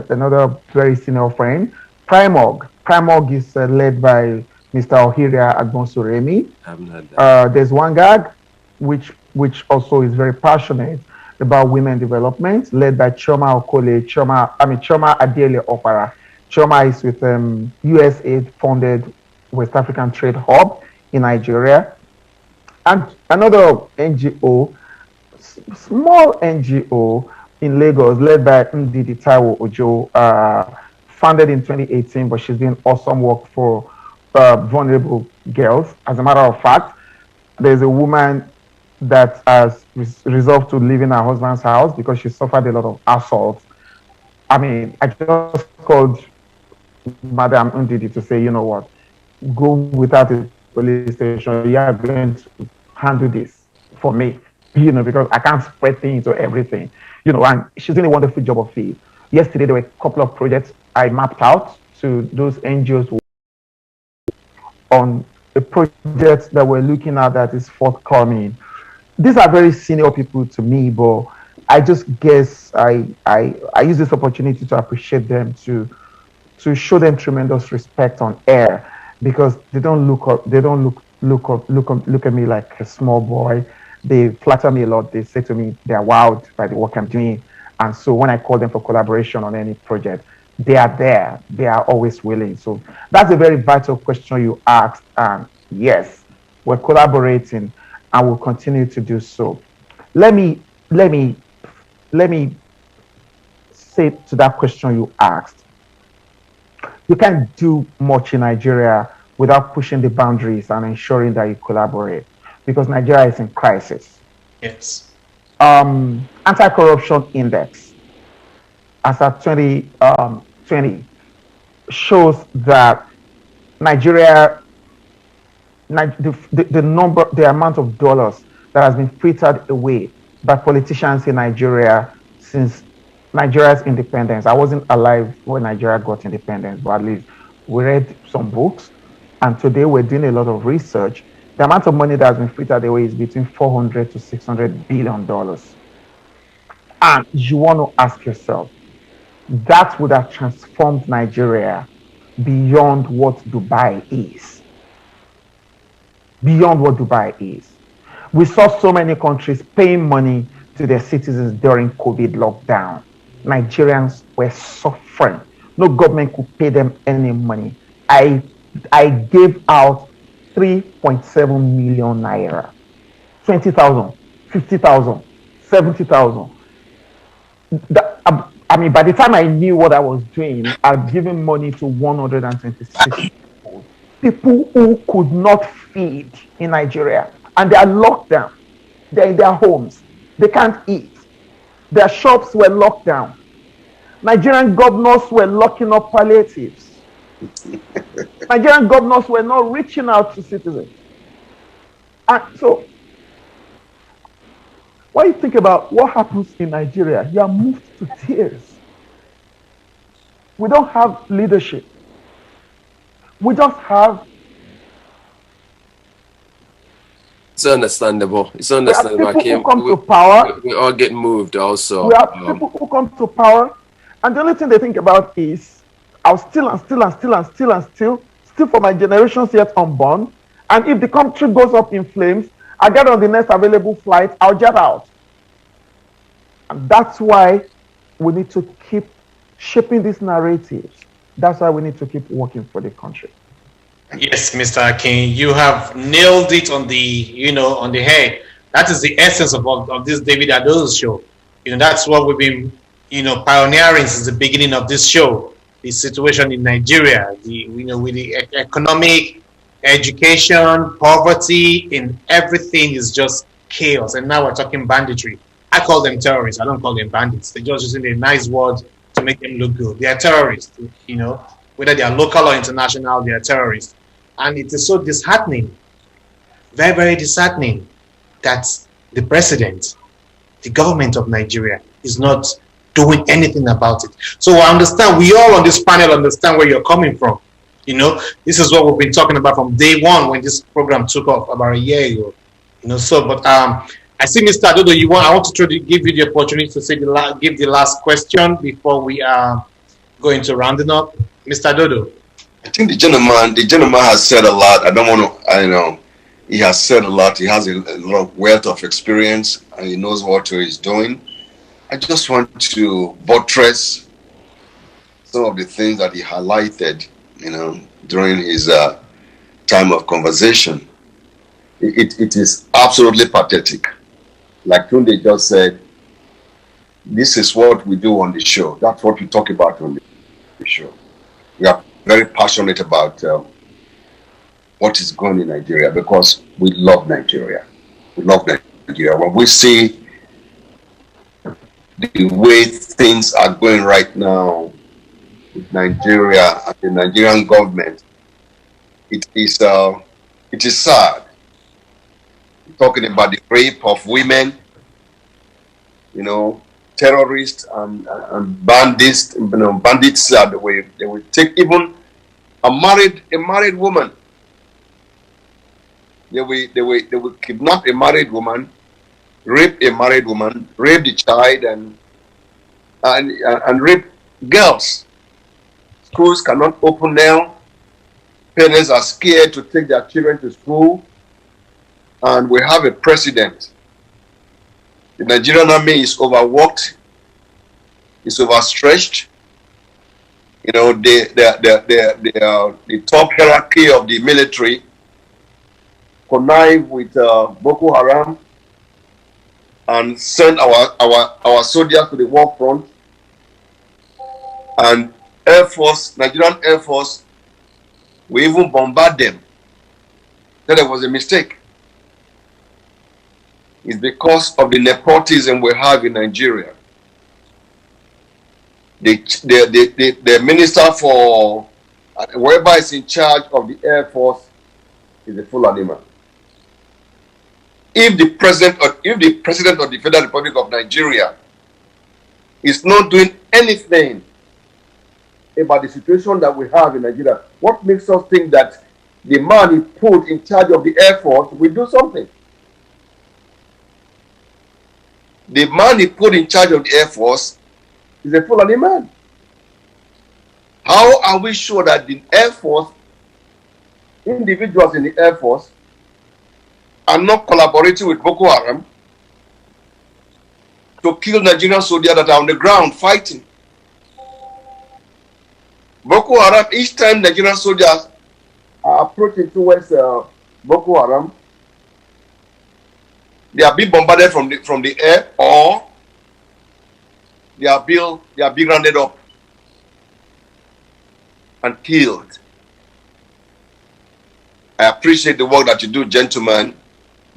Another very senior friend. Primorg is led by Mr. Ohiria Agbonsoremi. I'm not that. There's one guy which also is very passionate about women development, led by Choma Okole, Choma Adiele Opara. Choma is with USAID funded West African Trade Hub in Nigeria. And another NGO, small NGO in Lagos, led by Ndidi Taiwo Ojo, founded in 2018, but she's doing awesome work for vulnerable girls. As a matter of fact, there's a woman that has resolved to live in her husband's house because she suffered a lot of assault. I mean, I just called Madam Ndidi to say, you know what, go without a police station. You are going to handle this for me, because I can't spread things to everything, and she's doing a wonderful job of it. Yesterday, there were a couple of projects I mapped out to those NGOs on a project that we're looking at that is forthcoming. These are very senior people to me, but I just guess I use this opportunity to appreciate them, to show them tremendous respect on air, because they don't look at me like a small boy. They flatter me a lot. They say to me they are wowed by the work I'm doing, and so when I call them for collaboration on any project, they are there. They are always willing. So that's a very vital question you asked, and yes, we're collaborating and will continue to do so. Let me say to that question you asked. You can't do much in Nigeria without pushing the boundaries and ensuring that you collaborate, because Nigeria is in crisis. Yes. Anti-corruption index as of 2020 shows that Nigeria, the amount of dollars that has been filtered away by politicians in Nigeria since Nigeria's independence. I wasn't alive when Nigeria got independence, but at least we read some books, and today we're doing a lot of research. The amount of money that has been filtered away is between $400 to $600 billion. And you want to ask yourself, that would have transformed Nigeria beyond what Dubai is. Beyond what Dubai is. We saw so many countries paying money to their citizens during COVID lockdown. Nigerians were suffering. No government could pay them any money. I gave out 3.7 million naira. 20,000, 50,000, 70,000. I mean, by the time I knew what I was doing, I'd given money to 126 people who could not feed in Nigeria. And they are locked down. They're in their homes. They can't eat. Their shops were locked down. Nigerian governors were locking up palliatives. Nigerian governors were not reaching out to citizens. And so, when you think about what happens in Nigeria, you are moved to tears. We don't have leadership. We just have. It's understandable. It's understandable. People who come to power. We all get moved also. We have people who come to power, and the only thing they think about is, I'll steal for my generations yet unborn. And if the country goes up in flames, I get on the next available flight, I'll jet out. And that's why we need to keep shaping these narratives. That's why we need to keep working for the country. Yes, Mr. Akin, you have nailed it on the head. That is the essence of this David Adodo Show. That's what we've been, pioneering since the beginning of this show. The situation in Nigeria, with the economic, education, poverty, and everything is just chaos. And now we're talking banditry. I call them terrorists. I don't call them bandits. They're just using a nice word to make them look good. They are terrorists, whether they are local or international, they are terrorists. And it is so disheartening, very, very disheartening, that the president, the government of Nigeria, is not doing anything about it. So I understand, we all on this panel understand where you're coming from. This is what we've been talking about from day one when this program took off about a year ago. But I see, Mr. Adodo, I want to try to give you the opportunity to say give the last question before we go into rounding up. Mr. Adodo, I think the gentleman has said a lot. I don't want to, I know, he has said a lot. He has a lot of wealth of experience and he knows what he's doing. I just want to buttress some of the things that he highlighted, during his time of conversation. It is absolutely pathetic. Like Tunde just said, this is what we do on the show. That's what we talk about on the show. We are very passionate about what is going on in Nigeria because we love Nigeria. We love Nigeria. When we see the way things are going right now with Nigeria and the Nigerian government, it is sad. We're talking about the rape of women, terrorists and bandits, bandits they will take even a married woman. They will kidnap a married woman, rape a married woman, rape the child and rape girls. Schools cannot open now. Parents are scared to take their children to school. And we have a president. The Nigerian army is overworked, is overstretched. The top hierarchy of the military connive with Boko Haram and send our soldiers to the war front. And Air Force, Nigerian Air Force, we even bombard them. That was a mistake. It's because of the nepotism we have in Nigeria. The minister for whoever is in charge of the Air Force is a Fulani man. If the president of the Federal Republic of Nigeria is not doing anything about the situation that we have in Nigeria, what makes us think that the man he put in charge of the Air Force will do something? The man he put in charge of the Air Force is a Fulani man. How are we sure that the Air Force, individuals in the Air Force, are not collaborating with Boko Haram to kill Nigerian soldiers that are on the ground fighting? Boko Haram, each time Nigerian soldiers are approaching towards Boko Haram, they are being bombarded from the air, or they are being rounded up and killed. I appreciate the work that you do, gentlemen,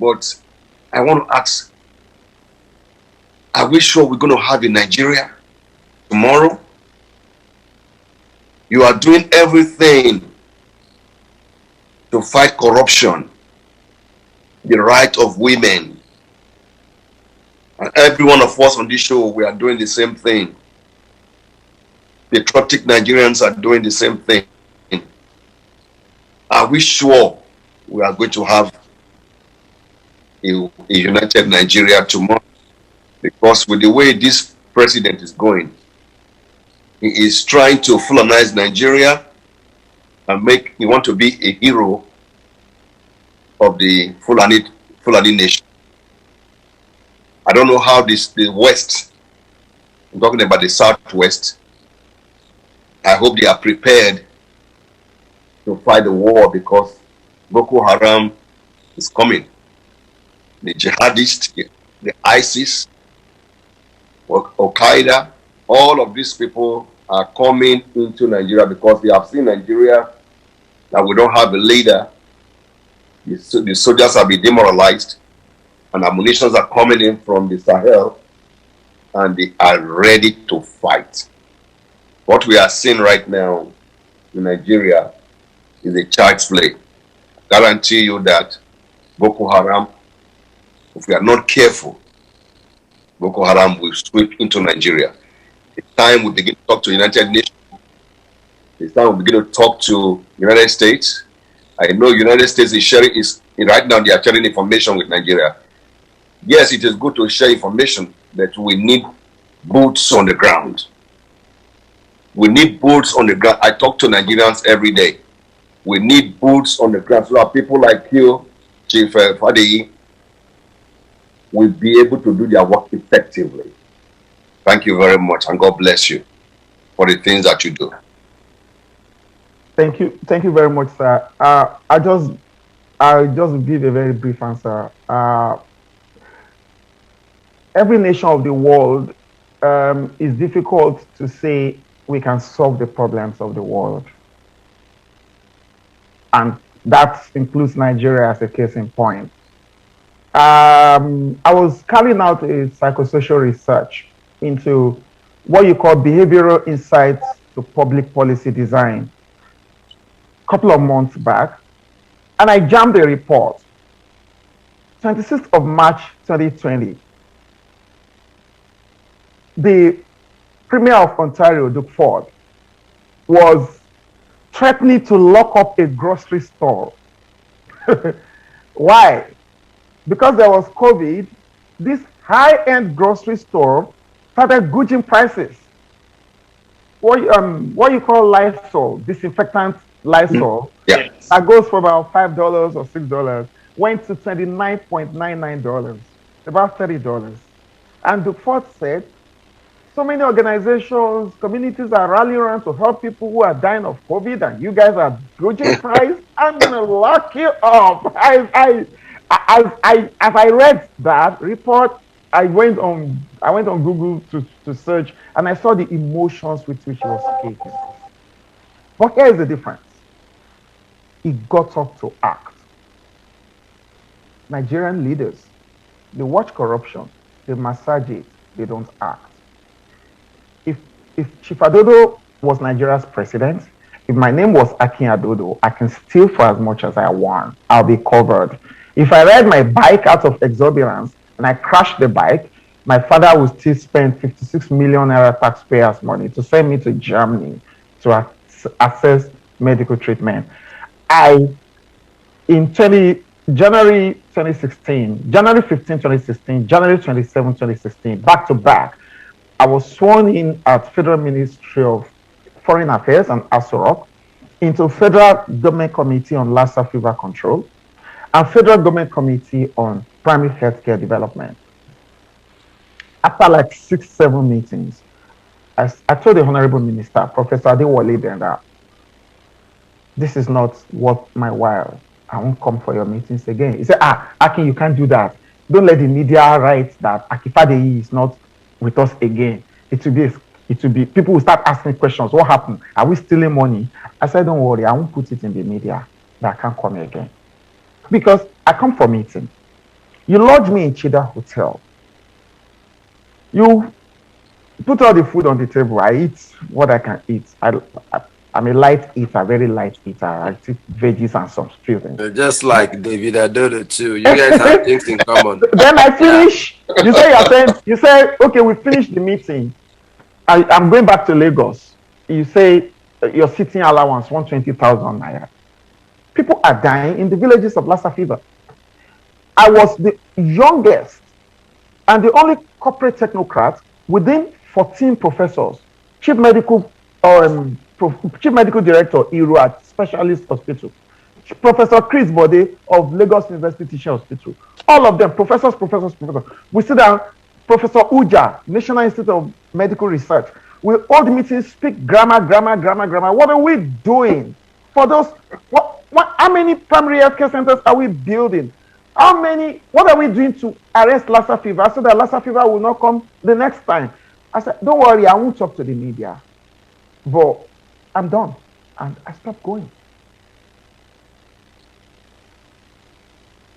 but I want to ask, are we sure we're going to have in Nigeria tomorrow? You are doing everything to fight corruption, the right of women. And every one of us on this show, we are doing the same thing. Patriotic Nigerians are doing the same thing. Are we sure we are going to have a united Nigeria tomorrow? Because with the way this president is going, he is trying to Fulanize Nigeria and he want to be a hero of the Fulani nation. I don't know how the West, I'm talking about the Southwest, I hope they are prepared to fight the war because Boko Haram is coming. The jihadists, the ISIS, Al-Qaeda, all of these people are coming into Nigeria because they have seen Nigeria that we don't have a leader. The soldiers have been demoralized and ammunitions are coming in from the Sahel and they are ready to fight. What we are seeing right now in Nigeria is a child's play. I guarantee you that Boko Haram, if we are not careful, Boko Haram will sweep into Nigeria. It's time we begin to talk to United Nations. It's time we begin to talk to United States. I know United States is right now they are sharing information with Nigeria. Yes, it is good to share information, but we need boots on the ground. We need boots on the ground. I talk to Nigerians every day. We need boots on the ground so that people like you, Chief Fadeyi, will be able to do their work effectively. Thank you very much, and God bless you for the things that you do. Thank you very much, sir. I'll just give a very brief answer. Every nation of the world is difficult to say we can solve the problems of the world, and that includes Nigeria as a case in point. I was carrying out a psychosocial research into what you call behavioral insights to public policy design a couple of months back, and I jammed a report. 26th of March 2020, the Premier of Ontario, Doug Ford, was threatening to lock up a grocery store. Why? Because there was COVID, this high-end grocery store started gouging prices. What you call Lysol, disinfectant Lysol, that goes for about $5 or $6, went to $29.99, about $30. And the Ford said, so many organizations, communities are rallying around to help people who are dying of COVID, and you guys are gouging price. I'm gonna lock you up. As I read that report, I went on Google to search, and I saw the emotions with which he was speaking. But here's the difference. He got up to act. Nigerian leaders, they watch corruption, they massage it, they don't act. If Chief Adodo was Nigeria's president, if my name was Akin Adodo, I can steal for as much as I want. I'll be covered. If I ride my bike out of exuberance and I crash the bike, my father will still spend 56 million naira taxpayers' money to send me to Germany to access medical treatment. In January 2016, January 15, 2016, January 27, 2016, back to back, I was sworn in at Federal Ministry of Foreign Affairs and ASOROC into Federal Government Committee on Lassa Fever Control and Federal Government Committee on Primary Healthcare Development. After like 6-7 meetings, I told the Honorable Minister, Professor Adewale, then that this is not worth my while. I won't come for your meetings again. He said, Akin, you can't do that. Don't let the media write that Akifadeyi is not with us again. It will be, people will start asking questions. What happened? Are we stealing money? I said, don't worry, I won't put it in the media that I can't come again. Because I come for meeting. You lodge me in Chida Hotel. You put all the food on the table. I eat what I can eat. I'm a light eater, very light eater. I eat veggies and some few things. Just like David Adodo too. You guys have things in common. Then I finish. You say, okay, we finished the meeting. I'm going back to Lagos. You say your sitting allowance, 120,000 naira. People are dying in the villages of Lassa fever. I was the youngest and the only corporate technocrat within 14 professors, chief medical director, Iru at Specialist Hospital, Professor Chris Bode of Lagos University Teaching Hospital, all of them, professors. We sit down, Professor Uja, National Institute of Medical Research. We hold meetings, speak grammar. What are we doing for those? How many primary healthcare centers are we building? What are we doing to arrest Lassa fever so that Lassa fever will not come the next time? I said, don't worry, I won't talk to the media. But I'm done. And I stopped going.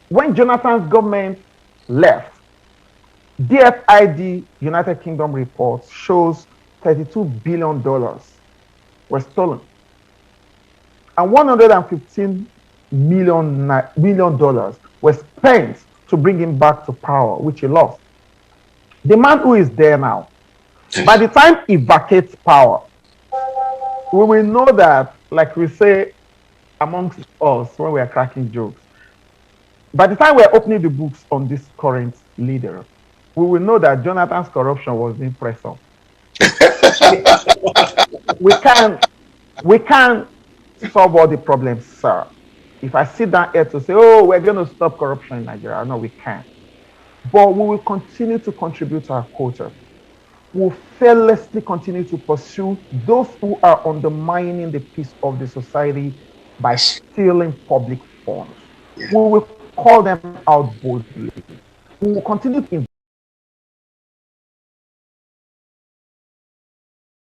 When Jonathan's government left, DFID United Kingdom report shows $32 billion were stolen. And $115 million were spent to bring him back to power, which he lost. The man who is there now, by the time he vacates power, we will know that, like we say amongst us when we are cracking jokes, by the time we are opening the books on this current leader, we will know that Jonathan's corruption was being pressed on. we can't solve all the problems, sir. If I sit down here to say, oh, we're going to stop corruption in Nigeria, no, we can't. But we will continue to contribute to our quota. We'll fearlessly continue to pursue those who are undermining the peace of the society by stealing public funds. We will call them out boldly. We will continue to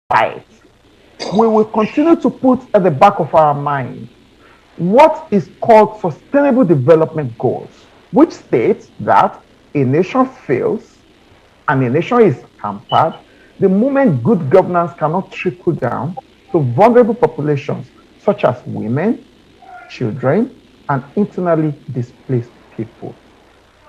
fight. We will continue to put at the back of our mind what is called sustainable development goals, which states that a nation fails and a nation is hampered the moment good governance cannot trickle down to vulnerable populations such as women, children, and internally displaced people.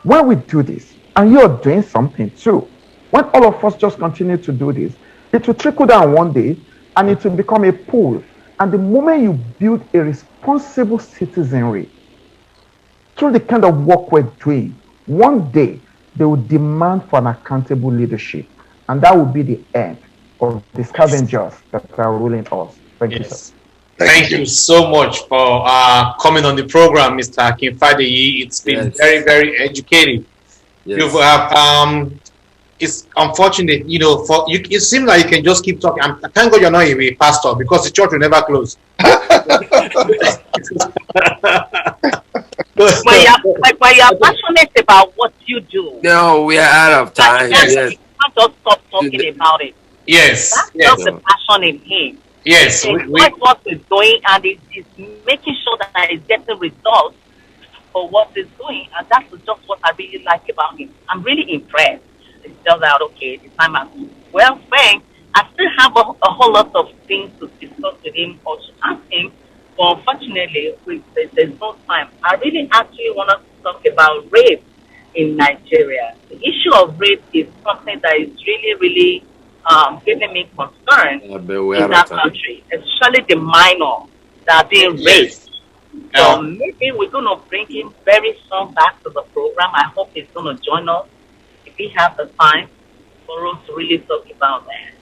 When we do this, and you're doing something too, when all of us just continue to do this, it will trickle down one day and it will become a pool. And the moment you build a responsible citizenry through the kind of work we're doing, one day they will demand for an accountable leadership. And that will be the end of the scavengers that are ruling us. Thank you, sir. Thank you so much for coming on the program, Mr. Akinfadeyi. It's been very, very educative. You've it's unfortunate, you know, for you. It seems like you can just keep talking. I thank God you're not a pastor because the church will never close. But you're passionate about what you do. No, we are out of time. Yes. You can't just stop talking about it. Yes. That's just the passion in him. Yes. He enjoys what he's doing and he's making sure that he's getting results for what he's doing. And that's just what I really like about him. I'm really impressed. It's just that, okay, the time has well spent. I still have a whole lot of things to discuss with him or to ask him. But unfortunately, there's no time. I really actually want to talk about rape in Nigeria. The issue of rape is something that is really, really giving me concern in that country, especially the minors that are being raped. So maybe we're going to bring him very soon back to the program. I hope he's going to join us if he has the time for us to really talk about that.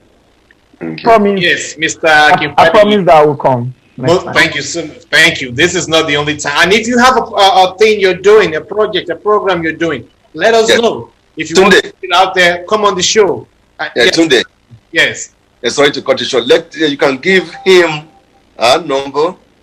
Promise. Yes, Mr. Akinfadeyi. I promise that I will come. Well, thank you so much. Thank you. This is not the only time. And if you have a thing you're doing, a project, a program you're doing, let us know. If you want to put it out there, come on the show. Tunde. Yes. Sorry to cut you short. You can give him a number